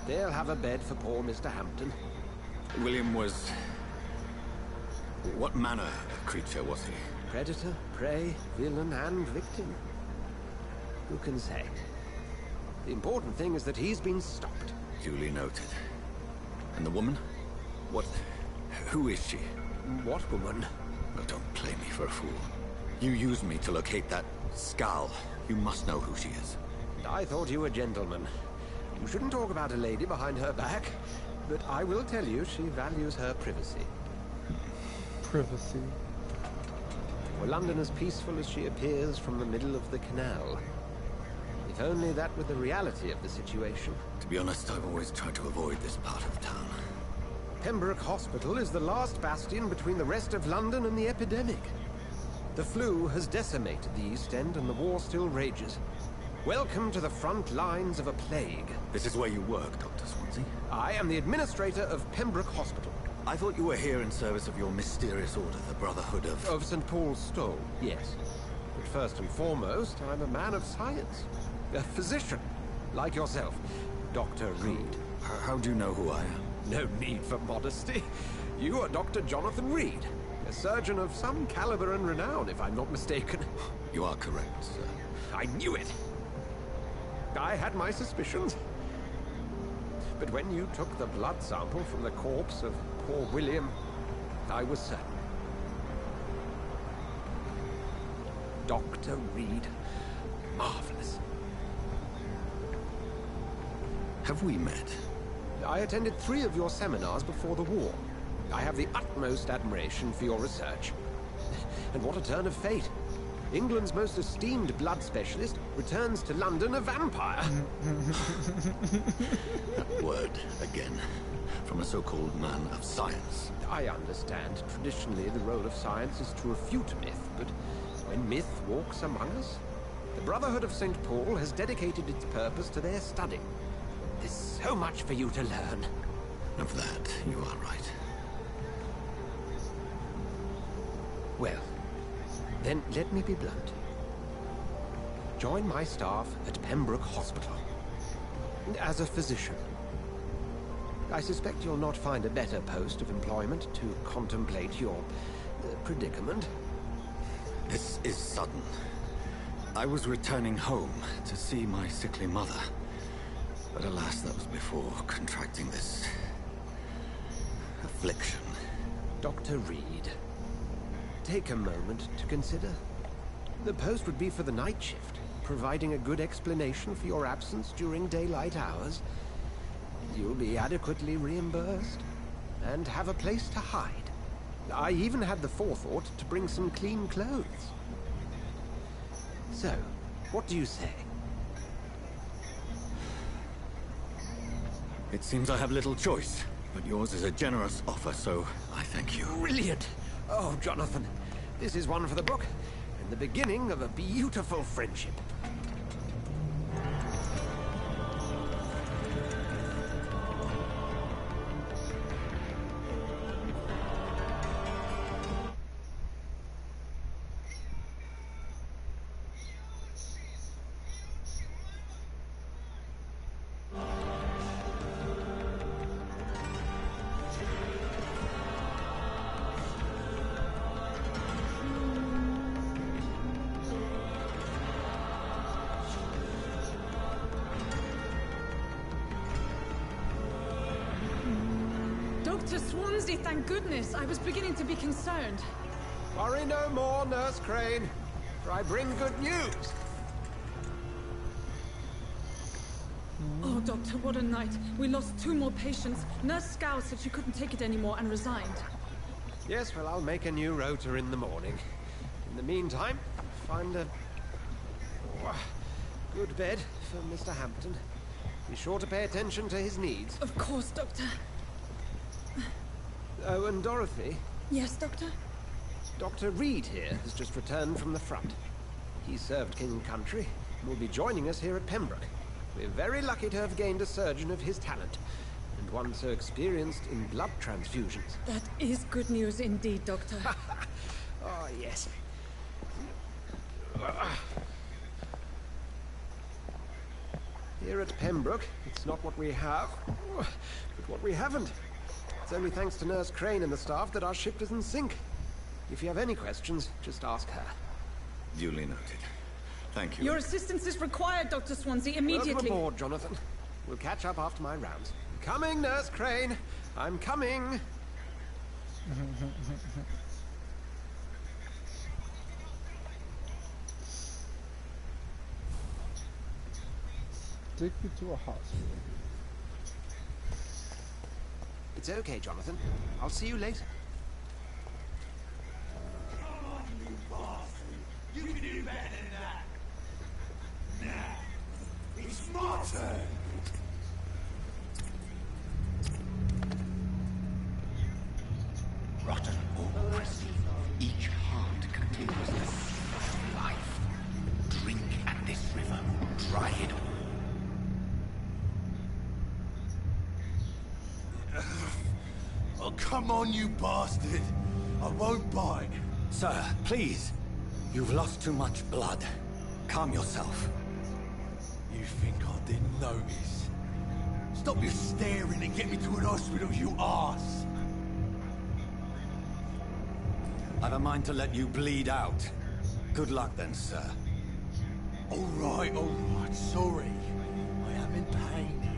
Speaker 12: They'll have a bed for poor Mr. Hampton.
Speaker 4: William was... what manner of creature was he?
Speaker 12: Predator, prey, villain, and victim. Who can say? The important thing is that he's been stopped.
Speaker 4: Duly noted. And the woman? What... who is she?
Speaker 12: What woman?
Speaker 4: Oh, don't play me for a fool. You used me to locate that skull. You must know who she is.
Speaker 12: I thought you a gentleman. You shouldn't talk about a lady behind her back, but I will tell you she values her privacy.
Speaker 1: Privacy.
Speaker 12: Were London as peaceful as she appears from the middle of the canal? If only that were the reality of the situation.
Speaker 4: To be honest, I've always tried to avoid this part of town.
Speaker 12: Pembroke Hospital is the last bastion between the rest of London and the epidemic. The flu has decimated the East End and the war still rages. Welcome to the front lines of a plague.
Speaker 4: This is where you work, Dr. Swansea?
Speaker 12: I am the administrator of Pembroke Hospital.
Speaker 4: I thought you were here in service of your mysterious order, the Brotherhood of...
Speaker 12: Of St. Paul's Stole, yes. But first and foremost, I'm a man of science. A physician, like yourself, Dr. Reed.
Speaker 4: How do you know who I am?
Speaker 12: No need for modesty. You are Dr. Jonathan Reed, a surgeon of some caliber and renown, if I'm not mistaken.
Speaker 4: You are correct, sir.
Speaker 12: I knew it! I had my suspicions. But when you took the blood sample from the corpse of poor William, I was certain. Dr. Reed. Marvelous.
Speaker 4: Have we met?
Speaker 12: I attended 3 of your seminars before the war. I have the utmost admiration for your research. And what a turn of fate. England's most esteemed blood specialist returns to London a vampire.
Speaker 4: That word, again, from a so-called man of science.
Speaker 12: I understand. Traditionally, the role of science is to refute myth, but when myth walks among us, the Brotherhood of St. Paul has dedicated its purpose to their study. There's so much for you to learn.
Speaker 4: Of that, you are right.
Speaker 12: Well, then let me be blunt. Join my staff at Pembroke Hospital. As a physician. I suspect you'll not find a better post of employment to contemplate your predicament.
Speaker 4: This is sudden. I was returning home to see my sickly mother. But alas, that was before contracting this affliction.
Speaker 12: Dr. Reed, take a moment to consider. The post would be for the night shift, providing a good explanation for your absence during daylight hours. You'll be adequately reimbursed and have a place to hide. I even had the forethought to bring some clean clothes. So, what do you say?
Speaker 4: It seems I have little choice, but yours is a generous offer, so I thank you.
Speaker 12: Brilliant! Oh, Jonathan, this is one for the book, and the beginning of a beautiful friendship.
Speaker 15: Dr. Swansea, thank goodness. I was beginning to be concerned.
Speaker 12: Worry no more, Nurse Crane, for I bring good news.
Speaker 15: Oh, Doctor, what a night. We lost 2 more patients. Nurse Scow said she couldn't take it anymore and resigned.
Speaker 12: Yes, well, I'll make a new rota in the morning. In the meantime, find a good bed for Mr. Hampton. Be sure to pay attention to his needs.
Speaker 15: Of course, Doctor.
Speaker 12: Oh, and Dorothy?
Speaker 15: Yes, Doctor?
Speaker 12: Dr. Reed here has just returned from the front. He served King Country and will be joining us here at Pembroke. We're very lucky to have gained a surgeon of his talent, and one so experienced in blood transfusions.
Speaker 15: That is good news indeed, Doctor.
Speaker 12: Oh, yes. Here at Pembroke, it's not what we have, but what we haven't. It's only thanks to Nurse Crane and the staff that our ship is in sync. If you have any questions, just ask her.
Speaker 4: Duly noted. Thank you.
Speaker 15: Your assistance is required, Dr. Swansea, immediately.
Speaker 12: Welcome aboard, Jonathan. We'll catch up after my rounds. Coming, Nurse Crane. I'm coming.
Speaker 1: Take me to a hospital.
Speaker 12: It's okay, Jonathan. I'll see you later.
Speaker 6: Come on, you bastard! You can do better than that! Now, it's my turn!
Speaker 16: Rotten oppressive. Each heart contains the seed of life. Drink at this river, dry it all.
Speaker 6: Oh, come on, you bastard! I won't bite.
Speaker 4: Sir, please. You've lost too much blood. Calm yourself.
Speaker 6: You think I didn't notice? Stop your staring and get me to an hospital, you arse!
Speaker 4: I've a mind to let you bleed out. Good luck then, sir.
Speaker 6: All right, sorry. I am in pain here.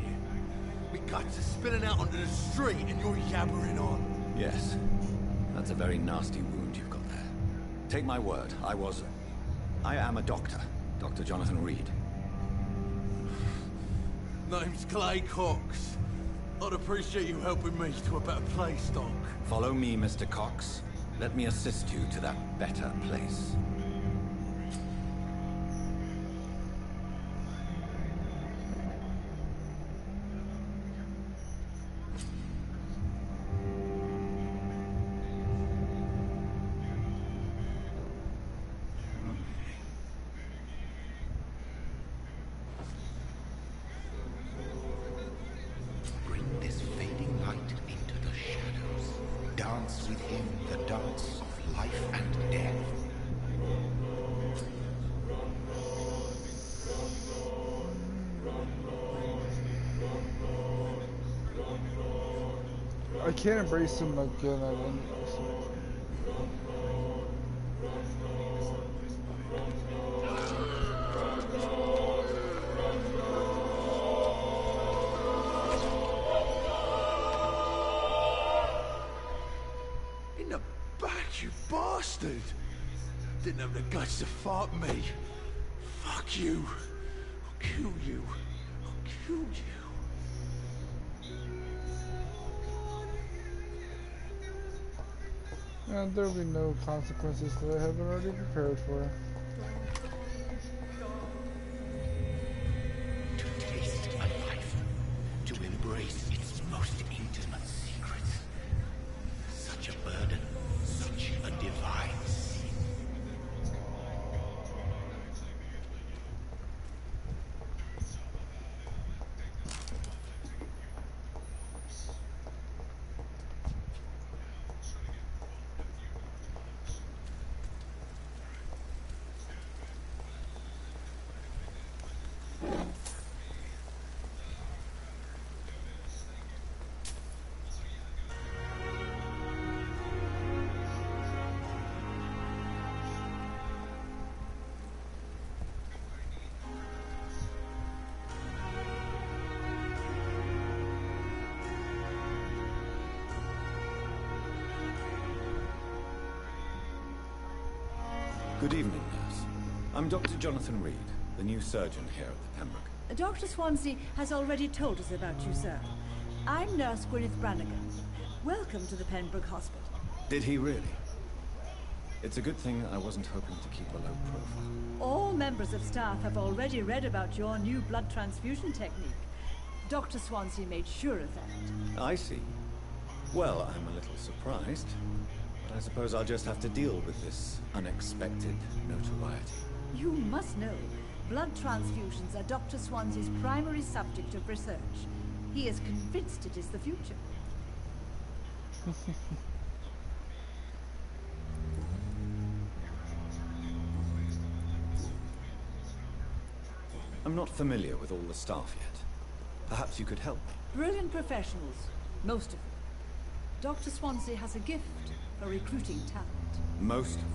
Speaker 6: My guts are spilling out onto the street and you're yabbering on.
Speaker 4: Yes. That's a very nasty wound you've got there. Take my word, I am a doctor. Dr. Jonathan Reed.
Speaker 6: Name's Clay Cox. I'd appreciate you helping me to a better place, Doc.
Speaker 4: Follow me, Mr. Cox. Let me assist you to that better place.
Speaker 16: Bring this fading light into the shadows. Dance with him the dance of life and death.
Speaker 1: I can't embrace him again. I wouldn't.
Speaker 6: bastard! Didn't have the guts to fight me. Fuck you. I'll kill you. I'll kill you.
Speaker 1: And there'll be no consequences that I haven't already prepared for.
Speaker 16: To taste a life, to embrace its most intimate secrets. Such a burden, such a divine sin.
Speaker 9: Good evening, nurse. I'm Dr. Jonathan Reed, the new surgeon here at the Pembroke.
Speaker 17: Dr. Swansea has already told us about you, sir. I'm Nurse Gwyneth Brannigan. Welcome to the Pembroke Hospital.
Speaker 9: Did he really? It's a good thing I wasn't hoping to keep a low profile.
Speaker 17: All members of staff have already read about your new blood transfusion technique. Dr. Swansea made sure of that.
Speaker 9: I see. Well, I'm a little surprised. But I suppose I'll just have to deal with this unexpected notoriety.
Speaker 17: You must know, blood transfusions are Dr. Swansea's primary subject of research. He is convinced it is the future.
Speaker 9: I'm not familiar with all the staff yet. Perhaps you could help me.
Speaker 17: Brilliant professionals, most of them. Dr. Swansea has a gift for recruiting talent.
Speaker 9: Most of them.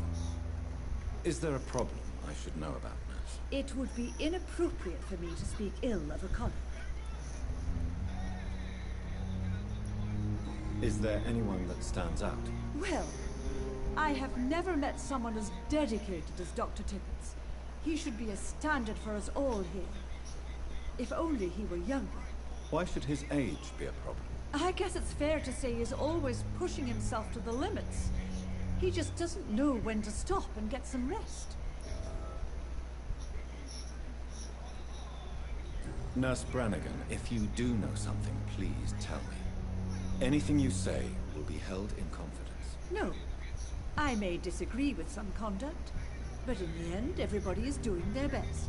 Speaker 9: Is there a problem I should know about, nurse?
Speaker 17: It would be inappropriate for me to speak ill of a colleague.
Speaker 9: Is there anyone that stands out?
Speaker 17: Well, I have never met someone as dedicated as Dr. Tippett. He should be a standard for us all here. If only he were younger.
Speaker 9: Why should his age be a problem?
Speaker 17: I guess it's fair to say he's always pushing himself to the limits. He just doesn't know when to stop and get some rest.
Speaker 9: Nurse Brannigan, if you do know something, please tell me. Anything you say will be held in confidence.
Speaker 17: No. I may disagree with some conduct, but in the end, everybody is doing their best.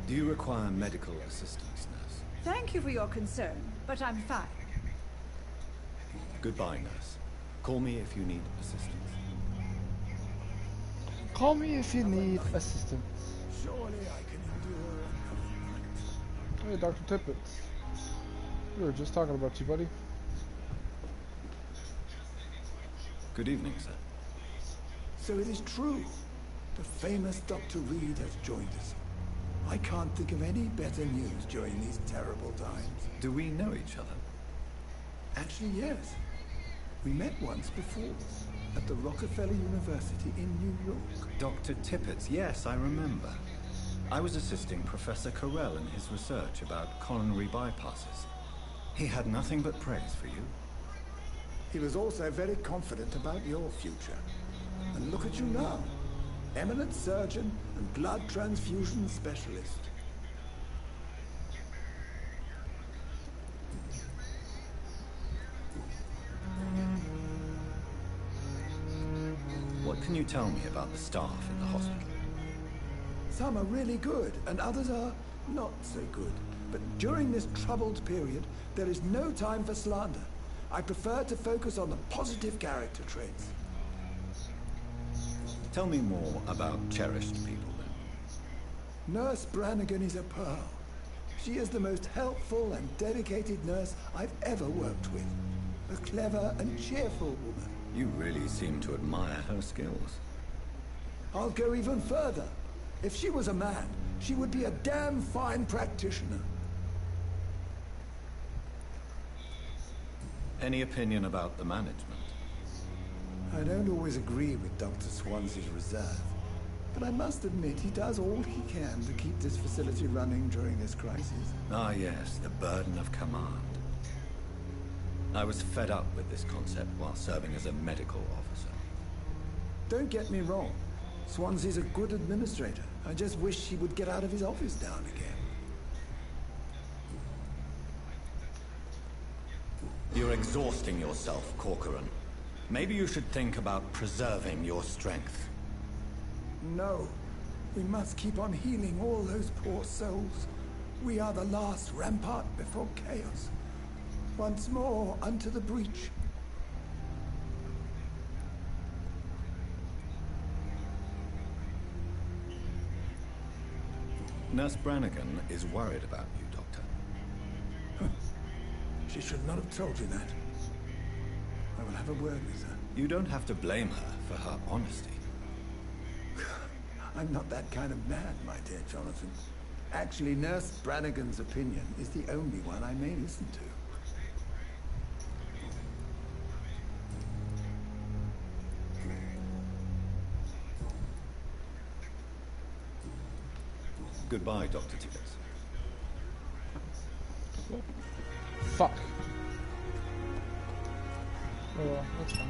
Speaker 9: Do you require medical assistance, nurse?
Speaker 17: Thank you for your concern, but I'm fine.
Speaker 9: Goodbye, nurse. Call me if you need assistance.
Speaker 1: Call me if you need assistance.
Speaker 6: Surely I can endure.
Speaker 1: Hey, Dr. Tippett. We were just talking about you, buddy.
Speaker 9: Good evening, sir.
Speaker 6: So it is true. The famous Dr. Reed has joined us. I can't think of any better news during these terrible times.
Speaker 9: Do we know each other?
Speaker 6: Actually, yes. We met once before, at the Rockefeller University in New York.
Speaker 9: Dr. Tippett, yes, I remember. I was assisting Professor Carell in his research about coronary bypasses. He had nothing but praise for you.
Speaker 6: He was also very confident about your future. And look at you now. Eminent surgeon and blood transfusion specialist.
Speaker 9: What can you tell me about the staff in the hospital?
Speaker 6: Some are really good, and others are not so good. But during this troubled period, there is no time for slander. I prefer to focus on the positive character traits.
Speaker 9: Tell me more about cherished people, then.
Speaker 6: Nurse Brannigan is a pearl. She is the most helpful and dedicated nurse I've ever worked with. A clever and cheerful woman.
Speaker 9: You really seem to admire her skills.
Speaker 6: I'll go even further. If she was a man, she would be a damn fine practitioner.
Speaker 9: Any opinion about the management?
Speaker 6: I don't always agree with Dr. Swansea's reserve, but I must admit he does all he can to keep this facility running during this crisis.
Speaker 9: Ah yes, the burden of command. I was fed up with this concept while serving as a medical officer.
Speaker 6: Don't get me wrong. Swansea's a good administrator. I just wish he would get out of his office now and again.
Speaker 9: You're exhausting yourself, Corcoran. Maybe you should think about preserving your strength.
Speaker 6: No. We must keep on healing all those poor souls. We are the last rampart before chaos. Once more, unto the breach.
Speaker 9: Nurse Brannigan is worried about you, Doctor.
Speaker 6: She should not have told you that. I will have a word with her.
Speaker 9: You don't have to blame her for her honesty.
Speaker 6: I'm not that kind of man, my dear Jonathan. Actually, Nurse Brannigan's opinion is the only one I may listen to.
Speaker 9: Goodbye, Dr. Tibbets.
Speaker 1: Fuck. Oh well, that's fine.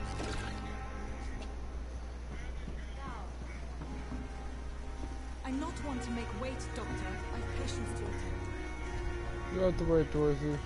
Speaker 15: I'm not one to make wait, Doctor. I've patience to attend.
Speaker 1: You have to wait, Dorothy.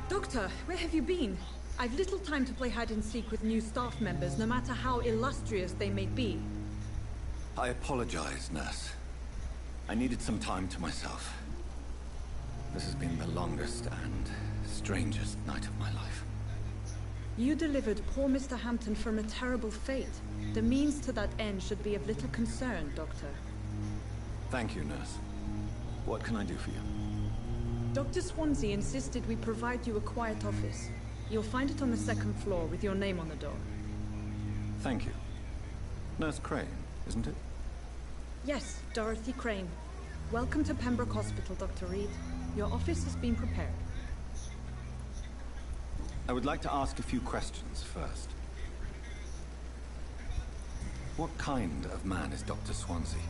Speaker 15: Doctor, where have you been? I've little time to play hide and seek with new staff members, no matter how illustrious they may be.
Speaker 9: I apologize, Nurse. I needed some time to myself. This has been the longest and strangest night of my life.
Speaker 15: You delivered poor Mr. Hampton from a terrible fate. The means to that end should be of little concern, Doctor.
Speaker 9: Thank you, Nurse. What can I do for you?
Speaker 15: Dr. Swansea insisted we provide you a quiet office. You'll find it on the second floor with your name on the door.
Speaker 9: Thank you. Nurse Crane, isn't it?
Speaker 15: Yes, Dorothy Crane. Welcome to Pembroke Hospital, Dr. Reed. Your office has been prepared.
Speaker 9: I would like to ask a few questions first. What kind of man is Dr. Swansea?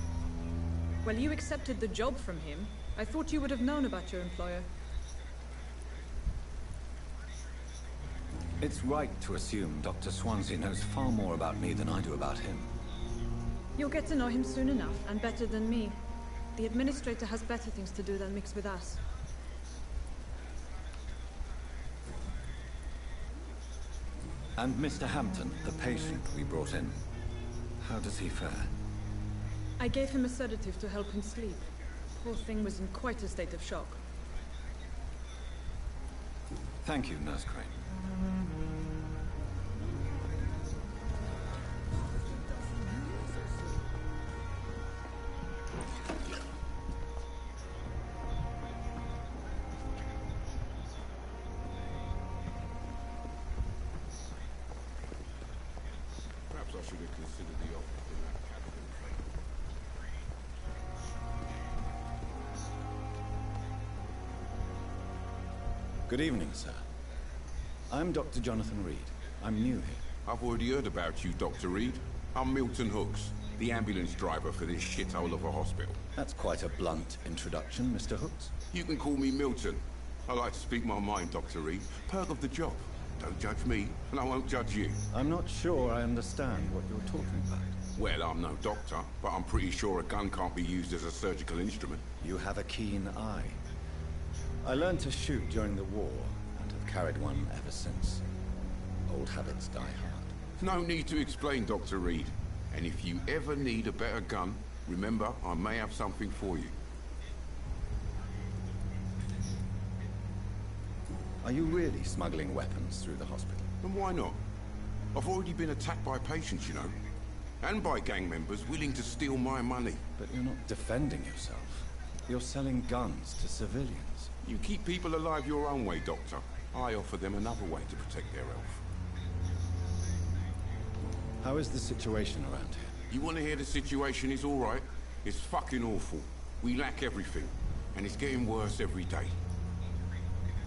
Speaker 15: Well, you accepted the job from him. I thought you would have known about your employer.
Speaker 9: It's right to assume Dr. Swansea knows far more about me than I do about him.
Speaker 15: You'll get to know him soon enough, and better than me. The administrator has better things to do than mix with us.
Speaker 9: And Mr. Hampton, the patient we brought in, how does he fare?
Speaker 15: I gave him a sedative to help him sleep. Poor thing was in quite a state of shock.
Speaker 9: Thank you, Nurse Crane.
Speaker 18: Perhaps I should have considered the offer from that captain.
Speaker 9: Good evening, sir. I'm Dr. Jonathan Reed. I'm new here.
Speaker 18: I've already heard about you, Dr. Reed. I'm Milton Hooks, the ambulance driver for this shithole of a hospital.
Speaker 9: That's quite a blunt introduction, Mr. Hooks.
Speaker 18: You can call me Milton. I like to speak my mind, Dr. Reed. Perk of the job. Don't judge me, and I won't judge you.
Speaker 9: I'm not sure I understand what you're talking about.
Speaker 18: Well, I'm no doctor, but I'm pretty sure a gun can't be used as a surgical instrument.
Speaker 9: You have a keen eye. I learned to shoot during the war, and have carried one ever since. Old habits die hard.
Speaker 18: No need to explain, Dr. Reed. And if you ever need a better gun, remember, I may have something for you.
Speaker 9: Are you really smuggling weapons through the hospital?
Speaker 18: And why not? I've already been attacked by patients, you know. And by gang members willing to steal my money.
Speaker 9: But you're not defending yourself. You're selling guns to civilians.
Speaker 18: You keep people alive your own way, Doctor. I offer them another way to protect their health.
Speaker 9: How is the situation around here?
Speaker 18: You want to hear the situation is all right? It's fucking awful. We lack everything, and it's getting worse every day.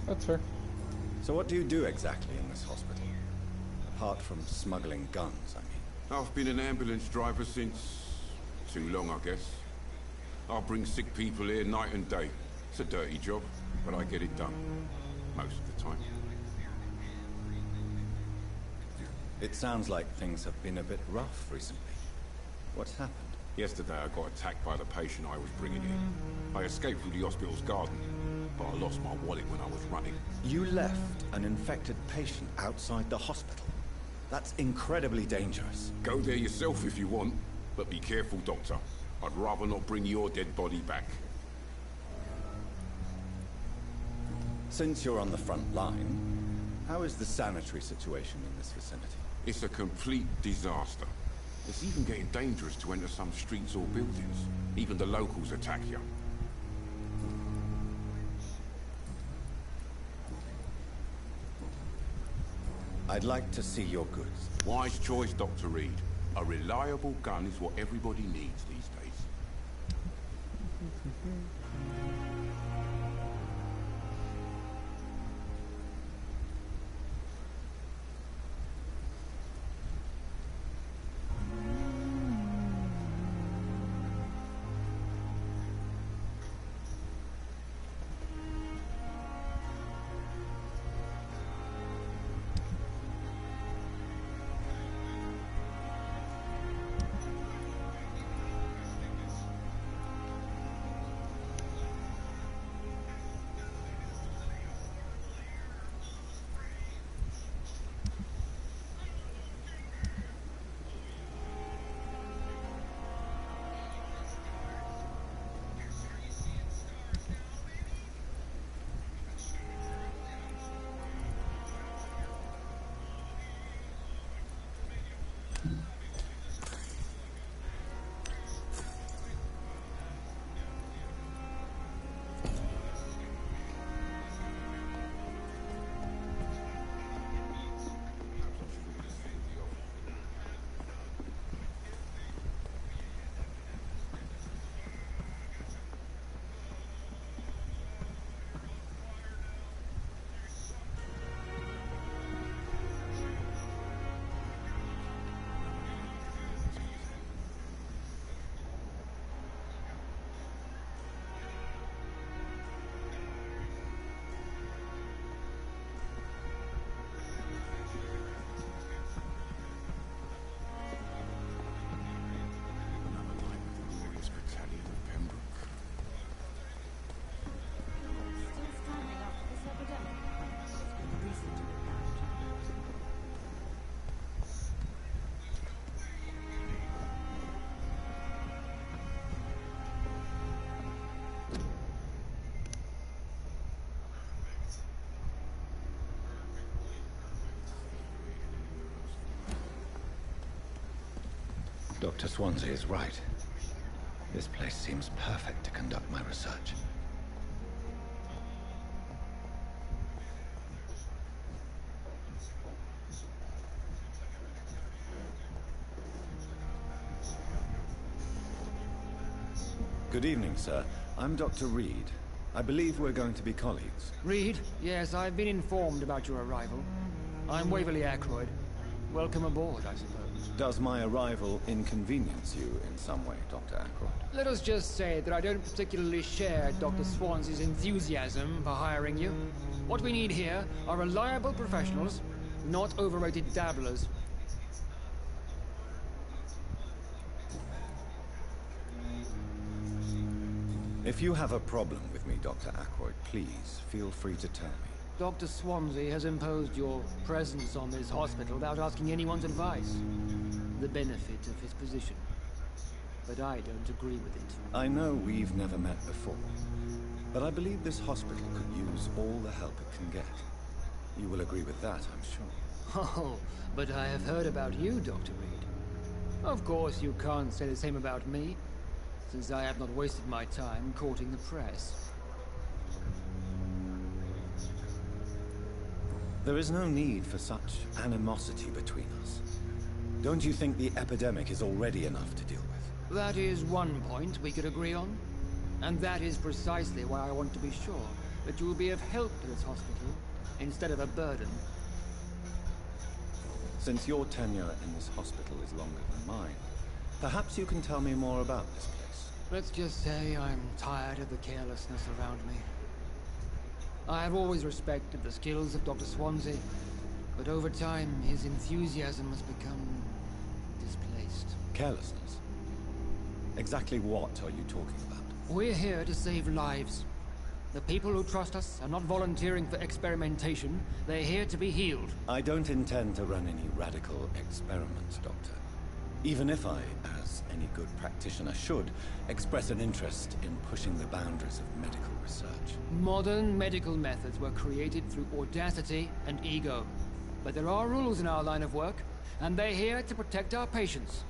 Speaker 1: That's fair.
Speaker 9: So what do you do exactly in this hospital? Apart from smuggling guns, I mean.
Speaker 18: I've been an ambulance driver since... too long, I guess. I bring sick people here night and day. It's a dirty job, but I get it done. Most of the time.
Speaker 9: It sounds like things have been a bit rough recently. What's happened?
Speaker 18: Yesterday I got attacked by the patient I was bringing in. I escaped through the hospital's garden, but I lost my wallet when I was running.
Speaker 9: You left an infected patient outside the hospital? That's incredibly dangerous.
Speaker 18: Go there yourself if you want, but be careful, Doctor. I'd rather not bring your dead body back.
Speaker 9: Since you're on the front line, how is the sanitary situation in this vicinity?
Speaker 18: It's a complete disaster. It's even getting dangerous to enter some streets or buildings. Even the locals attack you.
Speaker 9: I'd like to see your goods.
Speaker 18: Wise choice, Dr. Reed. A reliable gun is what everybody needs these days.
Speaker 9: Dr. Swansea is right. This place seems perfect to conduct my research. Good evening, sir. I'm Dr. Reed. I believe we're going to be colleagues.
Speaker 19: Reed? Yes, I've been informed about your arrival. I'm Waverly Ackroyd. Welcome aboard, I suppose.
Speaker 9: Does my arrival inconvenience you in some way, Dr. Ackroyd?
Speaker 19: Let us just say that I don't particularly share Dr. Swansea's enthusiasm for hiring you. What we need here are reliable professionals, not overrated dabblers.
Speaker 9: If you have a problem with me, Dr. Ackroyd, please feel free to tell me.
Speaker 19: Dr. Swansea has imposed your presence on this hospital without asking anyone's advice. The benefit of his position. But I don't agree with it.
Speaker 9: I know we've never met before, but I believe this hospital could use all the help it can get. You will agree with that, I'm sure.
Speaker 19: Oh, but I have heard about you, Dr. Reed. Of course, you can't say the same about me, since I have not wasted my time courting the press.
Speaker 9: There is no need for such animosity between us. Don't you think the epidemic is already enough to deal with?
Speaker 19: That is one point we could agree on. And that is precisely why I want to be sure that you will be of help to this hospital instead of a burden.
Speaker 9: Since your tenure in this hospital is longer than mine, perhaps you can tell me more about this place.
Speaker 19: Let's just say I'm tired of the carelessness around me. I have always respected the skills of Dr. Swansea, but over time his enthusiasm has become displaced.
Speaker 9: Carelessness? Exactly what are you talking about?
Speaker 19: We're here to save lives. The people who trust us are not volunteering for experimentation. They're here to be healed.
Speaker 9: I don't intend to run any radical experiments, Doctor. Even if I, as any good practitioner should, express an interest in pushing the boundaries of medical research.
Speaker 19: Modern medical methods were created through audacity and ego. But there are rules in our line of work, and they're here to protect our patients.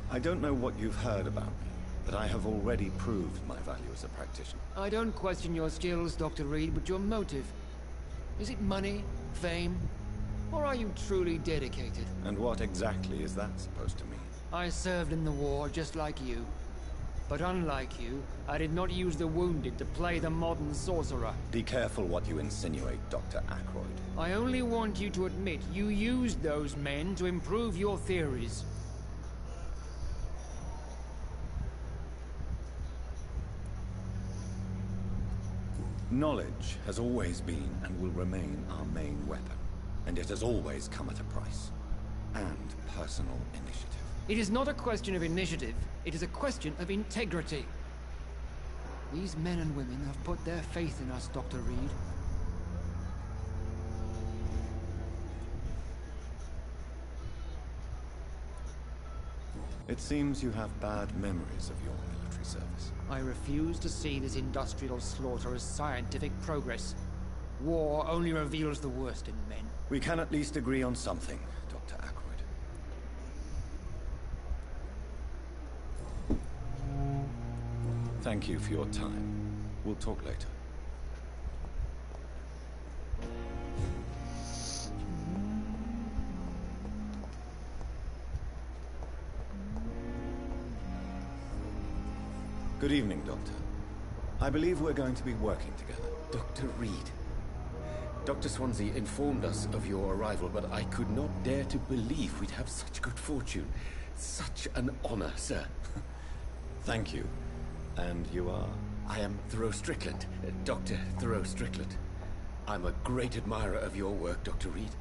Speaker 9: I don't know what you've heard about me, but I have already proved my value as a practitioner.
Speaker 19: I don't question your skills, Dr. Reed, but your motive. Is it money, fame, or are you truly dedicated?
Speaker 9: And what exactly is that supposed to mean?
Speaker 19: I served in the war just like you. But unlike you, I did not use the wounded to play the modern sorcerer.
Speaker 9: Be careful what you insinuate, Dr. Ackroyd.
Speaker 19: I only want you to admit you used those men to improve your theories.
Speaker 9: Knowledge has always been and will remain our main weapon, and it has always come at a price. And personal initiative.
Speaker 19: It is not a question of initiative, it is a question of integrity. These men and women have put their faith in us, Dr. Reed.
Speaker 9: It seems you have bad memories of your military service.
Speaker 19: I refuse to see this industrial slaughter as scientific progress. War only reveals the worst in men.
Speaker 9: We can at least agree on something, Dr. Ackroyd. Thank you for your time. We'll talk later. Good evening, Doctor. I believe we're going to be working together.
Speaker 20: Dr. Reed. Dr. Swansea informed us of your arrival, but I could not dare to believe we'd have such good fortune. Such an honor, sir.
Speaker 9: Thank you. And you are?
Speaker 20: I am Thoreau Strickland, Dr. Thoreau Strickland. I'm a great admirer of your work, Dr. Reed.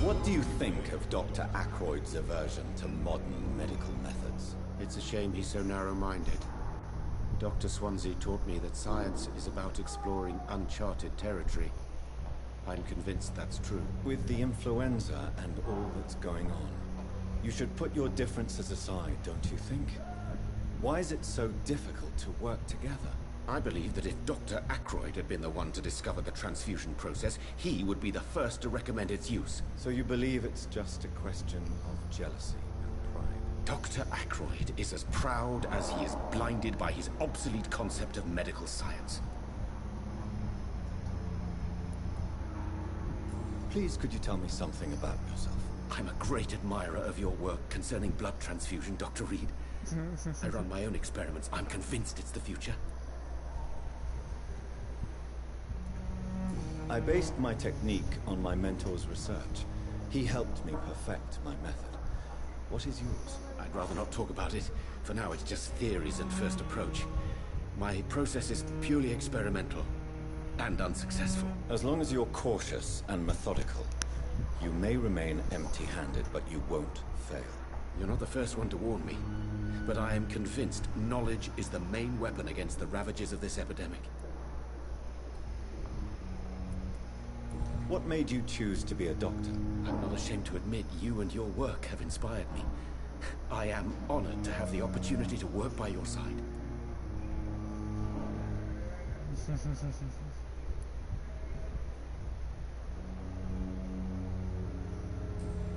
Speaker 9: What do you think of Dr. Ackroyd's aversion to modern medical methods?
Speaker 20: It's a shame he's so narrow-minded. Dr. Swansea taught me that science is about exploring uncharted territory. I'm convinced that's true.
Speaker 9: With the influenza and all that's going on, you should put your differences aside, don't you think? Why is it so difficult to work together?
Speaker 20: I believe that if Dr. Ackroyd had been the one to discover the transfusion process, he would be the first to recommend its use.
Speaker 9: So you believe it's just a question of jealousy and pride?
Speaker 20: Dr. Ackroyd is as proud as he is blinded by his obsolete concept of medical science.
Speaker 9: Please, could you tell me something about yourself?
Speaker 20: I'm a great admirer of your work concerning blood transfusion, Dr. Reed. I run my own experiments. I'm convinced it's the future.
Speaker 9: I based my technique on my mentor's research. He helped me perfect my method. What is yours?
Speaker 20: I'd rather not talk about it. For now, it's just theories and first approach. My process is purely experimental and unsuccessful.
Speaker 9: As long as you're cautious and methodical, you may remain empty-handed, but you won't fail.
Speaker 20: You're not the first one to warn me, but I am convinced knowledge is the main weapon against the ravages of this epidemic.
Speaker 9: What made you choose to be a doctor?
Speaker 20: I'm not ashamed to admit you and your work have inspired me. I am honored to have the opportunity to work by your side.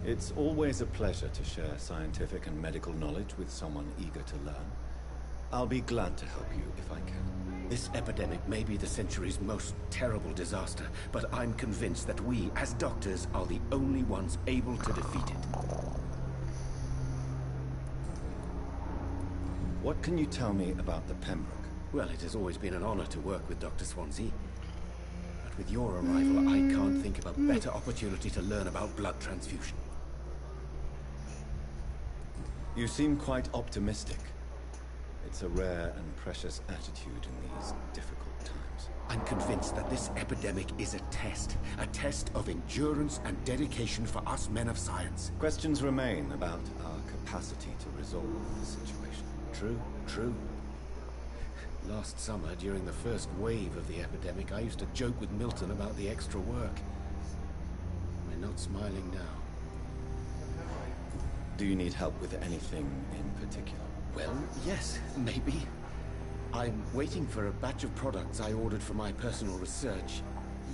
Speaker 9: It's always a pleasure to share scientific and medical knowledge with someone eager to learn. I'll be glad to help you if I can.
Speaker 20: This epidemic may be the century's most terrible disaster, but I'm convinced that we, as doctors, are the only ones able to defeat it.
Speaker 9: What can you tell me about the Pembroke?
Speaker 20: Well, it has always been an honor to work with Dr. Swansea. But with your arrival, I can't think of a better opportunity to learn about blood transfusion.
Speaker 9: You seem quite optimistic. It's a rare and precious attitude in these difficult times.
Speaker 20: I'm convinced that this epidemic is a test of endurance and dedication for us men of science.
Speaker 9: Questions remain about our capacity to resolve the situation.
Speaker 20: True. Last summer, during the first wave of the epidemic, I used to joke with Milton about the extra work. We're not smiling now.
Speaker 9: Do you need help with anything in particular?
Speaker 20: Well, yes, maybe. I'm waiting for a batch of products I ordered for my personal research,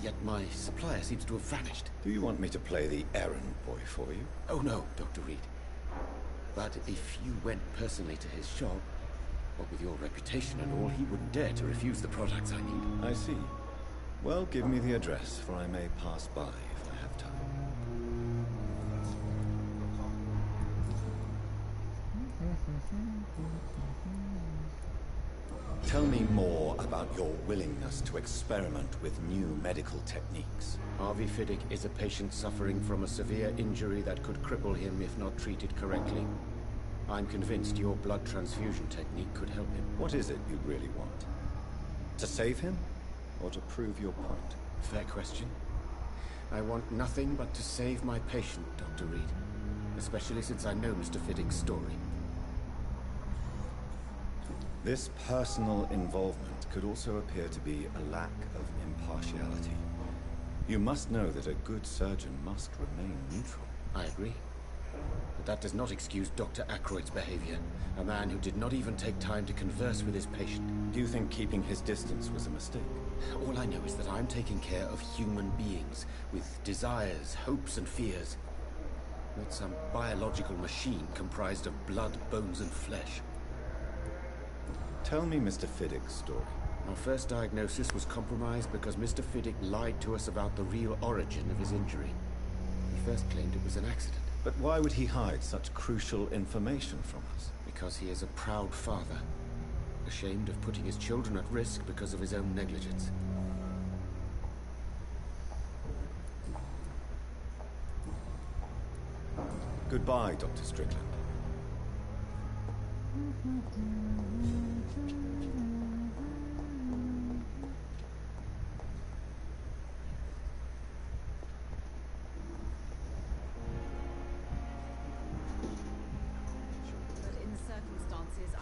Speaker 20: yet my supplier seems to have vanished.
Speaker 9: Do you want me to play the errand boy for you?
Speaker 20: Oh no, Dr. Reed. But if you went personally to his shop, what with your reputation and all, he wouldn't dare to refuse the products I need.
Speaker 9: I see. Well, give me the address, for I may pass by if I have time. Tell me more about your willingness to experiment with new medical techniques.
Speaker 20: Harvey Fiddick is a patient suffering from a severe injury that could cripple him if not treated correctly. I'm convinced your blood transfusion technique could help him.
Speaker 9: What is it you really want? To save him? Or to prove your point?
Speaker 20: Fair question. I want nothing but to save my patient, Dr. Reed. Especially since I know Mr. Fiddick's story.
Speaker 9: This personal involvement could also appear to be a lack of impartiality. You must know that a good surgeon must remain neutral.
Speaker 20: I agree. But that does not excuse Dr. Ackroyd's behavior. A man who did not even take time to converse with his patient.
Speaker 9: Do you think keeping his distance was a mistake?
Speaker 20: All I know is that I'm taking care of human beings, with desires, hopes, and fears. Not some biological machine comprised of blood, bones, and flesh.
Speaker 9: Tell me Mr. Fiddick's story.
Speaker 20: Our first diagnosis was compromised because Mr. Fiddick lied to us about the real origin of his injury. He first claimed it was an accident.
Speaker 9: But why would he hide such crucial information from us?
Speaker 20: Because he is a proud father, ashamed of putting his children at risk because of his own negligence.
Speaker 9: Goodbye, Dr. Strickland.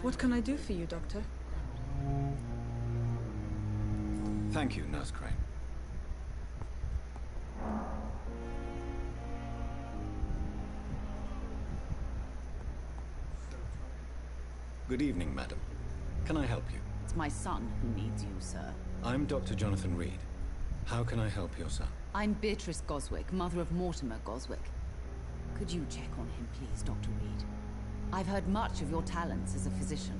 Speaker 15: What can I do for you, Doctor?
Speaker 9: Thank you, Nurse Crane. Good evening, madam. Can I help you?
Speaker 21: It's my son who needs you, sir.
Speaker 9: I'm Dr. Jonathan Reed. How can I help your son?
Speaker 21: I'm Beatrice Goswick, mother of Mortimer Goswick. Could you check on him, please, Dr. Reed? I've heard much of your talents as a physician.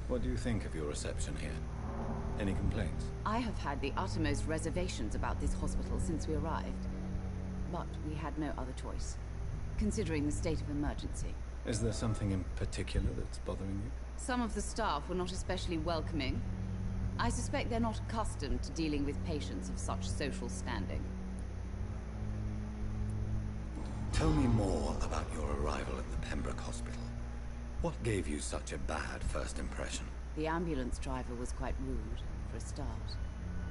Speaker 9: What do you think of your reception here? Any complaints?
Speaker 21: I have had the uttermost reservations about this hospital since we arrived. But we had no other choice, considering the state of emergency.
Speaker 9: Is there something in particular that's bothering you?
Speaker 21: Some of the staff were not especially welcoming. I suspect they're not accustomed to dealing with patients of such social standing.
Speaker 9: Tell me more about your arrival at the Pembroke Hospital. What gave you such a bad first impression?
Speaker 21: The ambulance driver was quite rude, for a start.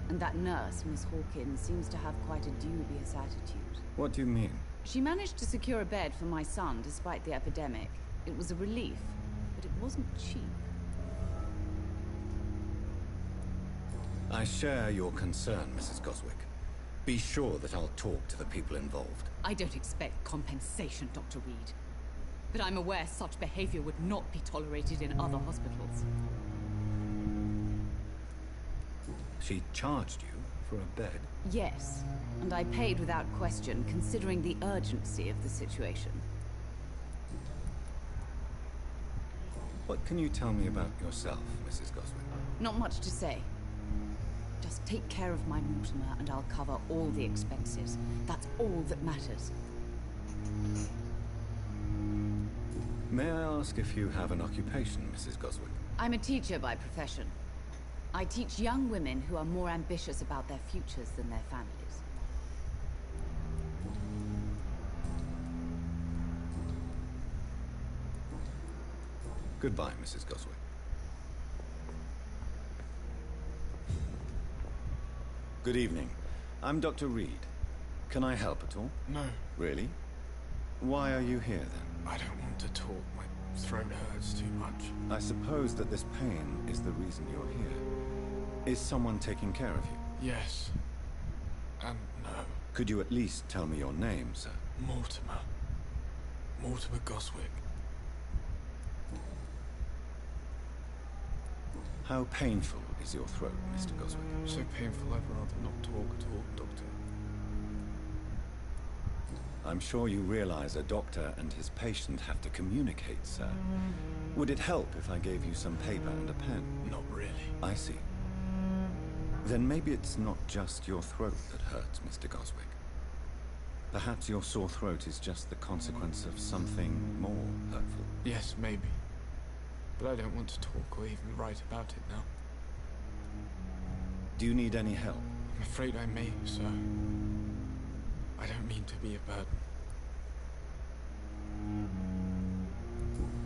Speaker 21: And that nurse, Miss Hawkins, seems to have quite a dubious attitude.
Speaker 9: What do you mean?
Speaker 21: She managed to secure a bed for my son despite the epidemic. It was a relief, but it wasn't cheap.
Speaker 9: I share your concern, Mrs. Goswick. Be sure that I'll talk to the people involved.
Speaker 21: I don't expect compensation, Dr. Reed. But I'm aware such behavior would not be tolerated in other hospitals.
Speaker 9: She charged you
Speaker 4: for a bed?
Speaker 21: Yes, and I paid without question, considering the urgency of the situation.
Speaker 4: What can you tell me about yourself, Mrs. Goswick?
Speaker 21: Not much to say. Just take care of my Mortimer and I'll cover all the expenses. That's all that matters.
Speaker 4: May I ask if you have an occupation, Mrs. Goswick?
Speaker 21: I'm a teacher by profession. I teach young women who are more ambitious about their futures than their families.
Speaker 4: Goodbye, Mrs. Goswick. Good evening. I'm Dr. Reed. Can I help at all?
Speaker 5: No.
Speaker 4: Really? Why are you here, then?
Speaker 5: I don't want to talk. My throat hurts too much.
Speaker 4: I suppose that this pain is the reason you're here. Is someone taking care of you?
Speaker 5: Yes. And no.
Speaker 4: Could you at least tell me your name, sir?
Speaker 5: Mortimer. Mortimer Goswick.
Speaker 4: How painful is your throat, Mr. Goswick?
Speaker 5: So painful I'd rather not talk at all, Doctor.
Speaker 4: I'm sure you realize a doctor and his patient have to communicate, sir. Would it help if I gave you some paper and a pen?
Speaker 5: Not really.
Speaker 4: I see. Then maybe it's not just your throat that hurts, Mr. Goswick. Perhaps your sore throat is just the consequence of something more hurtful.
Speaker 5: Yes, maybe. But I don't want to talk or even write about it now.
Speaker 4: Do you need any help?
Speaker 5: I'm afraid I may, sir. I don't mean to be a burden.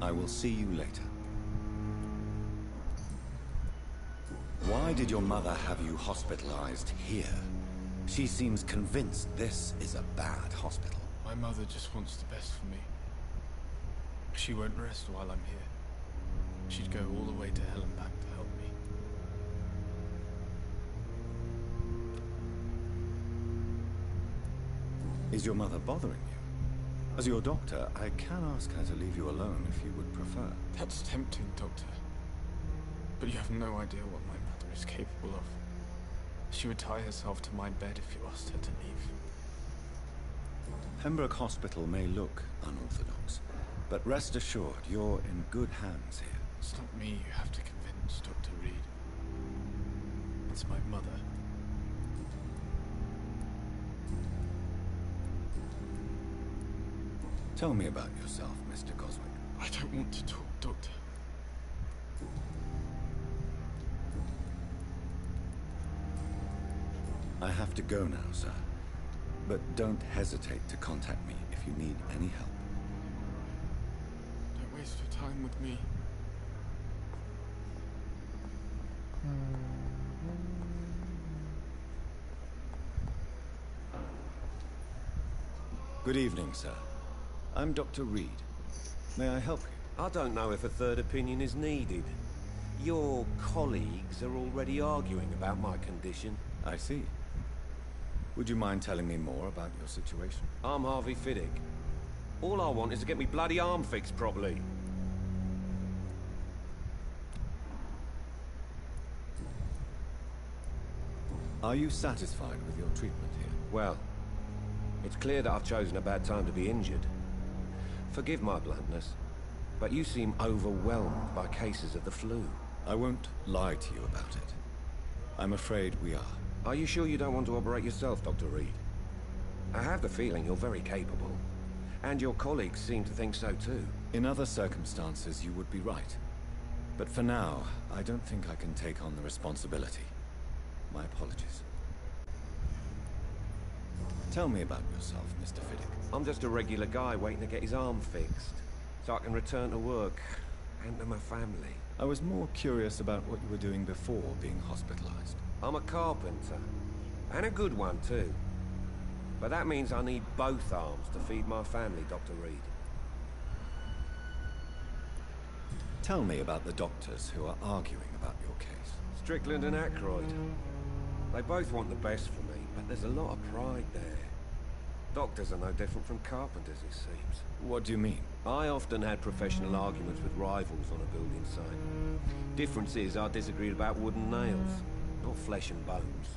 Speaker 4: I will see you later. Why did your mother have you hospitalized here? She seems convinced this is a bad hospital.
Speaker 5: My mother just wants the best for me. She won't rest while I'm here. She'd go all the way to hell and back to help me.
Speaker 4: Is your mother bothering you? As your doctor, I can ask her to leave you alone if you would prefer.
Speaker 5: That's tempting, Doctor. But you have no idea what my mother is capable of. She would tie herself to my bed if you asked her to leave.
Speaker 4: Pembroke Hospital may look unorthodox, but rest assured, you're in good hands here.
Speaker 5: It's not me you have to convince, Dr. Reed. It's my mother.
Speaker 4: Tell me about yourself, Mr. Goswick.
Speaker 5: I don't want to talk, Doctor.
Speaker 4: I have to go now, sir. But don't hesitate to contact me if you need any help.
Speaker 5: Don't waste your time with me.
Speaker 4: Good evening, sir. I'm Dr. Reed. May I help you?
Speaker 12: I don't know if a third opinion is needed. Your colleagues are already arguing about my condition.
Speaker 4: I see. Would you mind telling me more about your situation?
Speaker 12: I'm Harvey Fiddick. All I want is to get me bloody arm fixed properly.
Speaker 4: Are you satisfied with your treatment here?
Speaker 12: Well, it's clear that I've chosen a bad time to be injured. Forgive my bluntness, but you seem overwhelmed by cases of the flu.
Speaker 4: I won't lie to you about it. I'm afraid we are.
Speaker 12: Are you sure you don't want to operate yourself, Dr. Reed? I have the feeling you're very capable. And your colleagues seem to think so too.
Speaker 4: In other circumstances, you would be right. But for now, I don't think I can take on the responsibility. My apologies. Tell me about yourself, Mr. Fiddick.
Speaker 12: I'm just a regular guy waiting to get his arm fixed, so I can return to work and to my family.
Speaker 4: I was more curious about what you were doing before being hospitalized.
Speaker 12: I'm a carpenter, and a good one too. But that means I need both arms to feed my family, Dr. Reed.
Speaker 4: Tell me about the doctors who are arguing about your case.
Speaker 12: Strickland and Aykroyd. They both want the best for me, but there's a lot of pride there. Doctors are no different from carpenters, it seems.
Speaker 4: What do you mean?
Speaker 12: I often had professional arguments with rivals on a building site. Difference is I disagreed about wooden nails, not flesh and bones.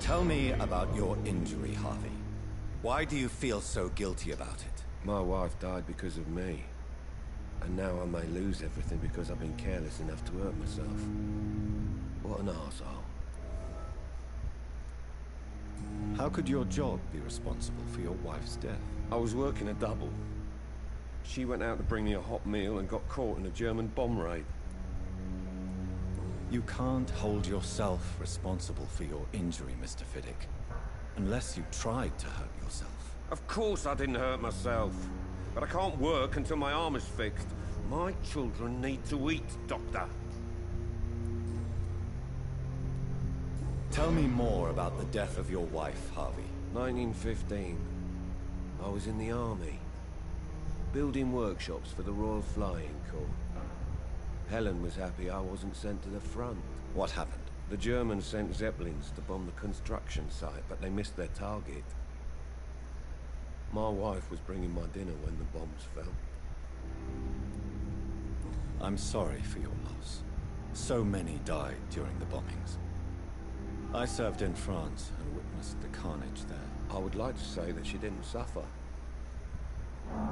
Speaker 9: Tell me about your injury, Harvey. Why do you feel so guilty about it?
Speaker 7: My wife died because of me. And now I may lose everything because I've been careless enough to hurt myself. What an arsehole.
Speaker 9: How could your job be responsible for your wife's death?
Speaker 7: I was working a double. She went out to bring me a hot meal and got caught in a German bomb raid.
Speaker 9: You can't hold yourself responsible for your injury, Mr. Fiddick. Unless you tried to hurt yourself.
Speaker 7: Of course I didn't hurt myself. But I can't work until my arm is fixed. My children need to eat, Doctor.
Speaker 9: Tell me more about the death of your wife, Harvey.
Speaker 7: 1915. I was in the army. Building workshops for the Royal Flying Corps. Helen was happy I wasn't sent to the front.
Speaker 9: What happened?
Speaker 7: The Germans sent Zeppelins to bomb the construction site, but they missed their target. My wife was bringing my dinner when the bombs fell.
Speaker 9: I'm sorry for your loss. So many died during the bombings. I served in France and witnessed the carnage there.
Speaker 7: I would like to say that she didn't suffer.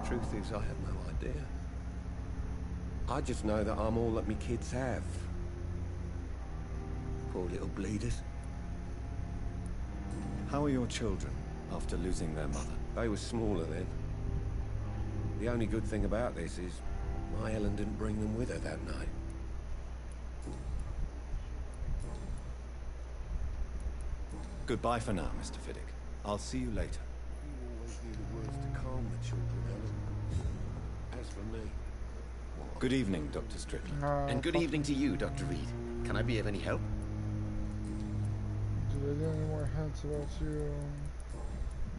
Speaker 7: Truth is, I have no idea. I just know that I'm all that me kids have. Poor little bleeders.
Speaker 9: How are your children after losing their mother?
Speaker 7: They were smaller then. The only good thing about this is my Helen didn't bring them with her that night.
Speaker 9: Goodbye for now, Mr. Fiddick. I'll see you later.
Speaker 7: You always knew the words to calm the children, Helen. As for me...
Speaker 9: Good evening, Dr. Strickland.
Speaker 20: And good evening to you, Dr. Reed. Can I be of any help?
Speaker 1: Do they get any more hints about you?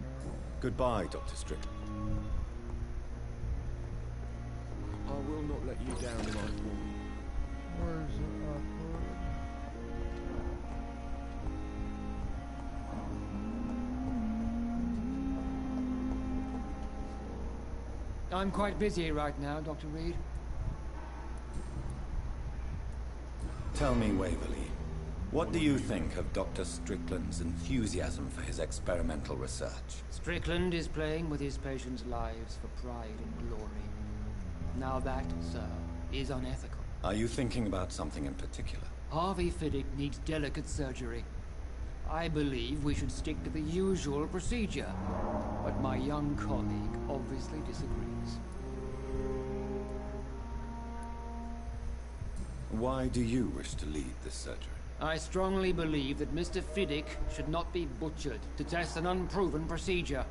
Speaker 1: No.
Speaker 9: Goodbye, Dr. Strickland.
Speaker 7: I will not let you down, my boy.
Speaker 1: Where is it?
Speaker 19: I'm quite busy right now, Dr. Reed.
Speaker 9: Tell me, Waverly, what do you think of Dr. Strickland's enthusiasm for his experimental research?
Speaker 19: Strickland is playing with his patients' lives for pride and glory. Now that, sir, is unethical.
Speaker 9: Are you thinking about something in particular?
Speaker 19: Harvey Fiddick needs delicate surgery. I believe we should stick to the usual procedure, but my young colleague obviously disagrees.
Speaker 9: Why do you wish to lead this surgery?
Speaker 19: I strongly believe that Mr. Fiddick should not be butchered to test an unproven procedure.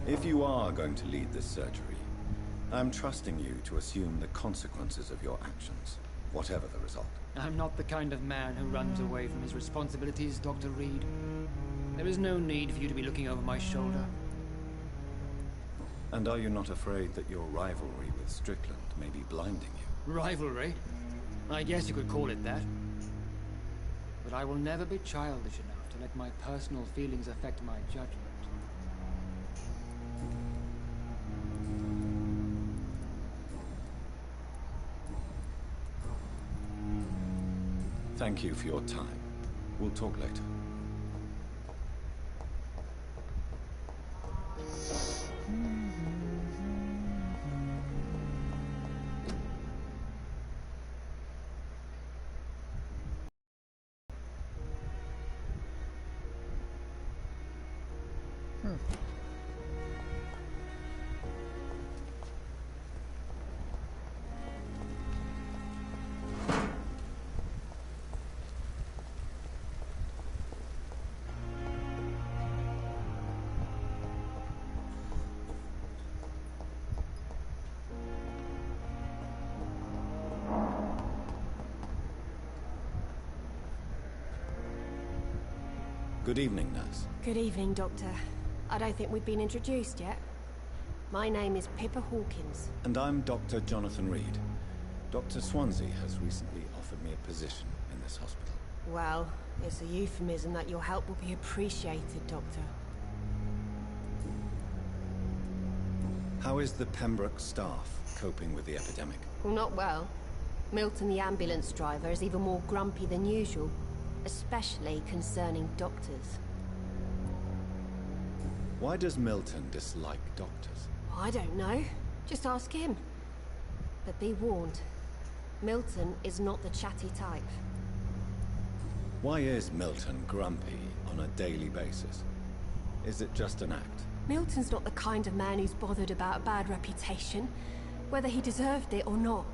Speaker 9: If you are going to lead this surgery, I'm trusting you to assume the consequences of your actions, whatever the result.
Speaker 19: I'm not the kind of man who runs away from his responsibilities, Dr. Reed. There is no need for you to be looking over my shoulder.
Speaker 9: And are you not afraid that your rivalry with Strickland may be blinding you?
Speaker 19: Rivalry? I guess you could call it that. But I will never be childish enough to let my personal feelings affect my judgment.
Speaker 9: Thank you for your time. We'll talk later. Good evening, nurse.
Speaker 22: Good evening, Doctor. I don't think we've been introduced yet. My name is Pippa Hawkins.
Speaker 9: And I'm Dr. Jonathan Reed. Dr. Swansea has recently offered me a position in this hospital.
Speaker 22: Well, it's a euphemism that your help will be appreciated, Doctor.
Speaker 9: How is the Pembroke staff coping with the epidemic?
Speaker 22: Well, not well. Milton, the ambulance driver, is even more grumpy than usual, especially concerning doctors.
Speaker 4: Why does Milton dislike doctors?
Speaker 22: I don't know. Just ask him. But be warned, Milton is not the chatty type.
Speaker 4: Why is Milton grumpy on a daily basis? Is it just an act?
Speaker 22: Milton's not the kind of man who's bothered about a bad reputation, whether he deserved it or not.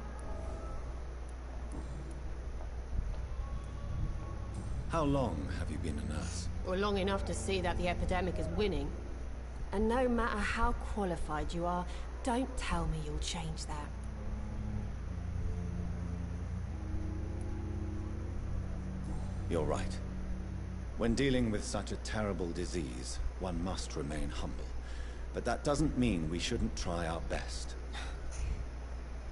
Speaker 4: How long have you been a nurse?
Speaker 22: Well, long enough to see that the epidemic is winning. And no matter how qualified you are, don't tell me you'll change that.
Speaker 4: You're right. When dealing with such a terrible disease, one must remain humble. But that doesn't mean we shouldn't try our best.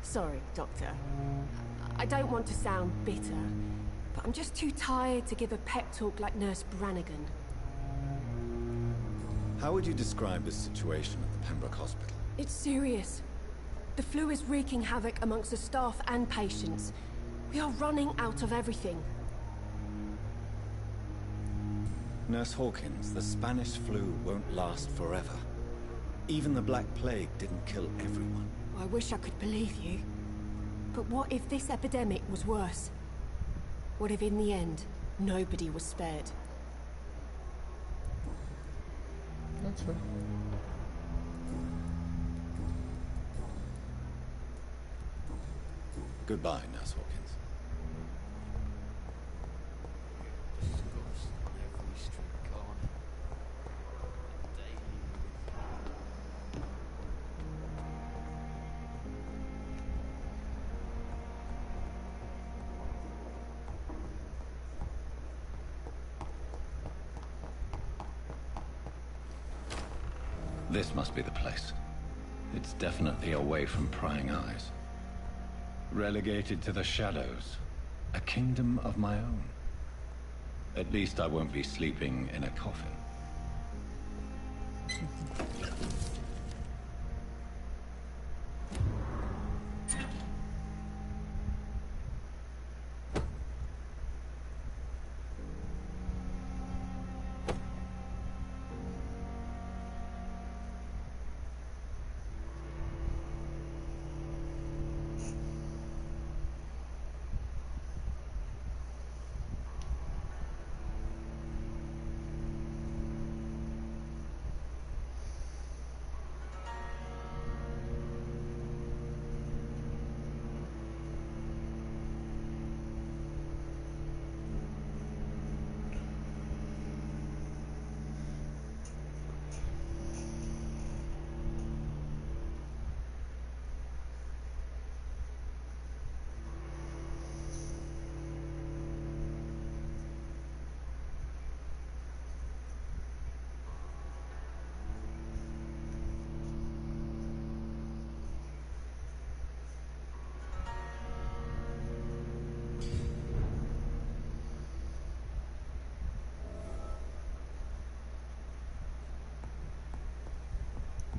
Speaker 22: Sorry, Doctor. I don't want to sound bitter, but I'm just too tired to give a pep talk like Nurse Brannigan.
Speaker 4: How would you describe the situation at the Pembroke Hospital?
Speaker 22: It's serious. The flu is wreaking havoc amongst the staff and patients. We are running out of everything.
Speaker 4: Nurse Hawkins, the Spanish flu won't last forever. Even the Black Plague didn't kill everyone.
Speaker 22: I wish I could believe you. But what if this epidemic was worse? What if in the end, nobody was spared?
Speaker 1: That's fair.
Speaker 4: Goodbye, Nurse Hawkins.
Speaker 9: This must be the place. It's definitely away from prying eyes. Relegated to the shadows. A kingdom of my own. At least I won't be sleeping in a coffin.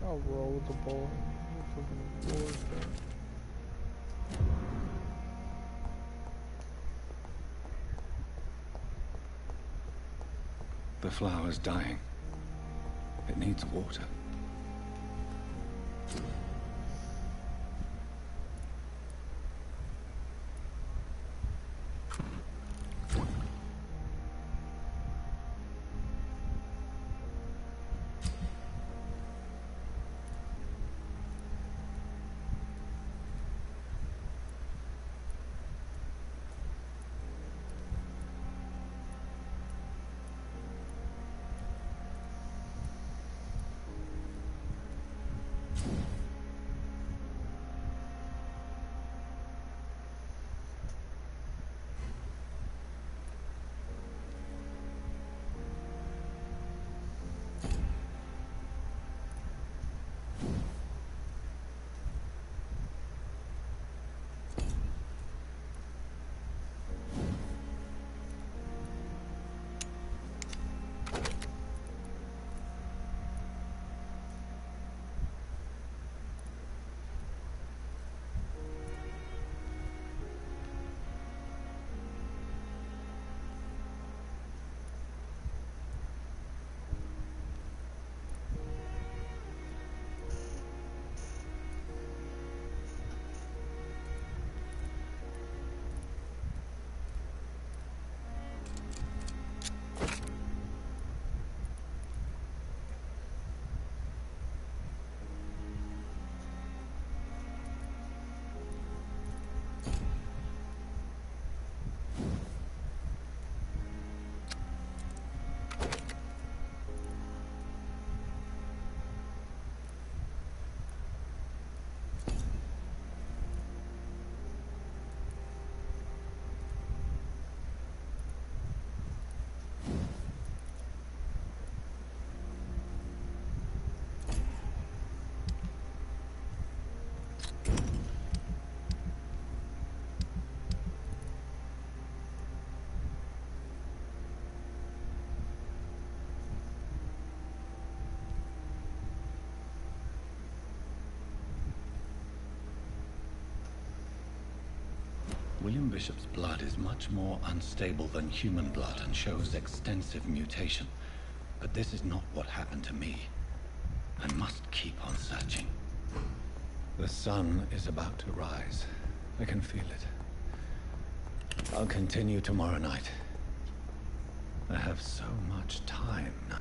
Speaker 1: I'll roll the ball.
Speaker 9: The flower's dying. It needs water. William Bishop's blood is much more unstable than human blood and shows extensive mutation. But this is not what happened to me. I must keep on searching. The sun is about to rise. I can feel it. I'll continue tomorrow night. I have so much time now.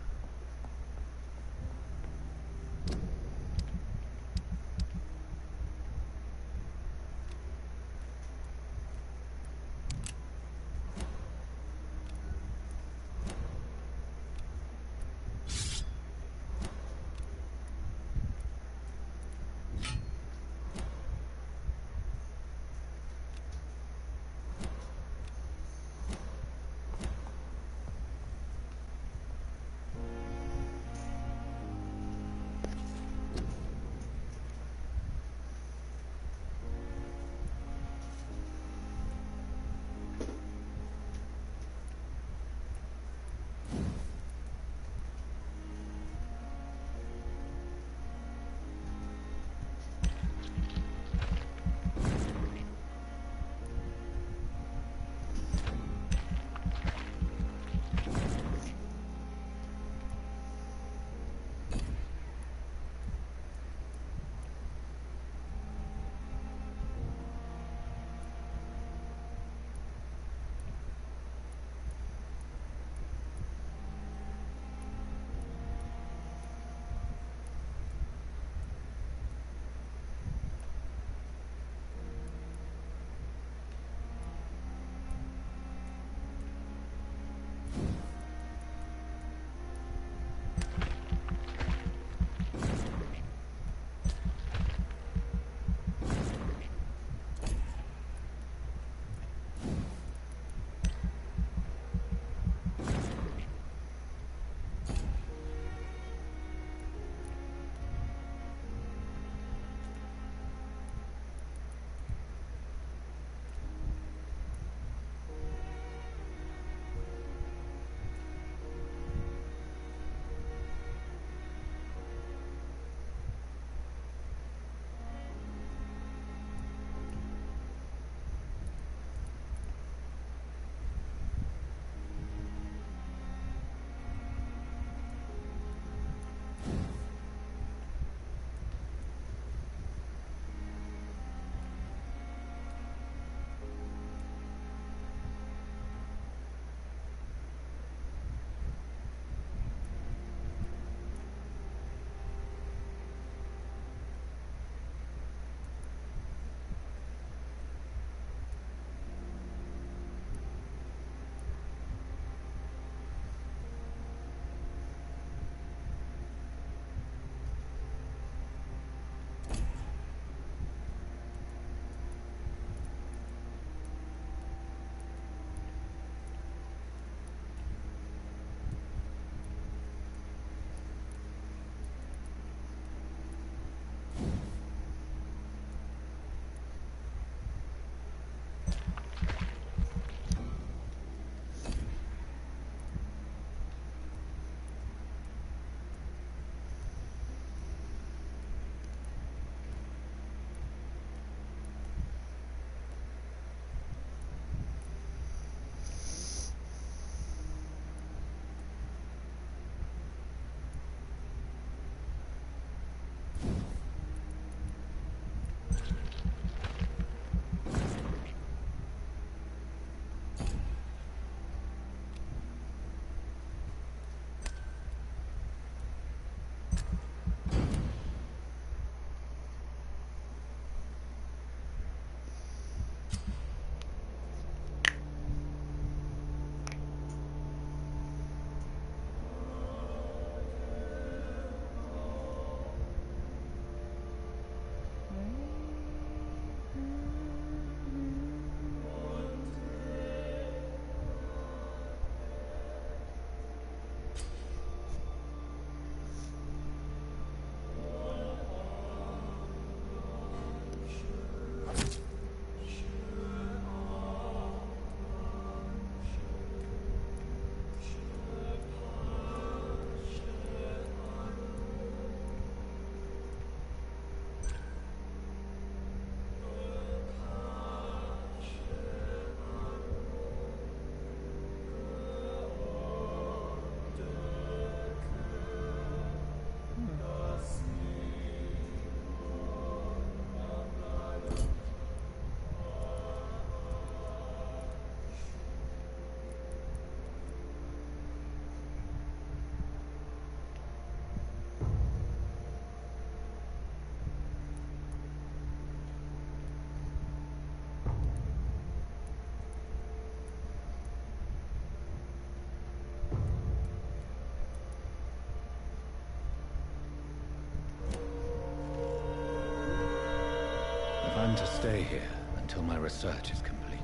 Speaker 9: stay here until my research is complete.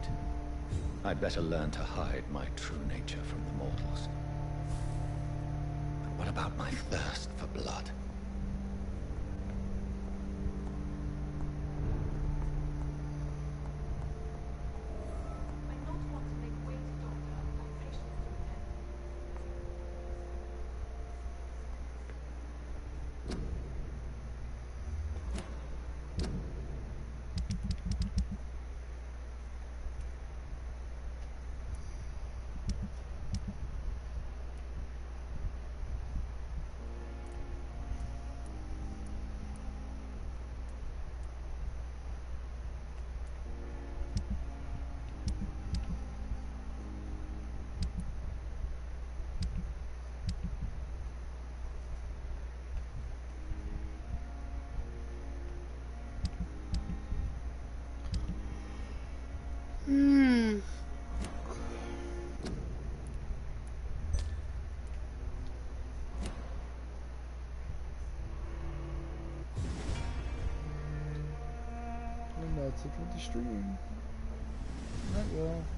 Speaker 9: I'd better learn to hide my true nature from the mortals. But what about my thirst for blood?
Speaker 1: And that's it for the stream. Right, well.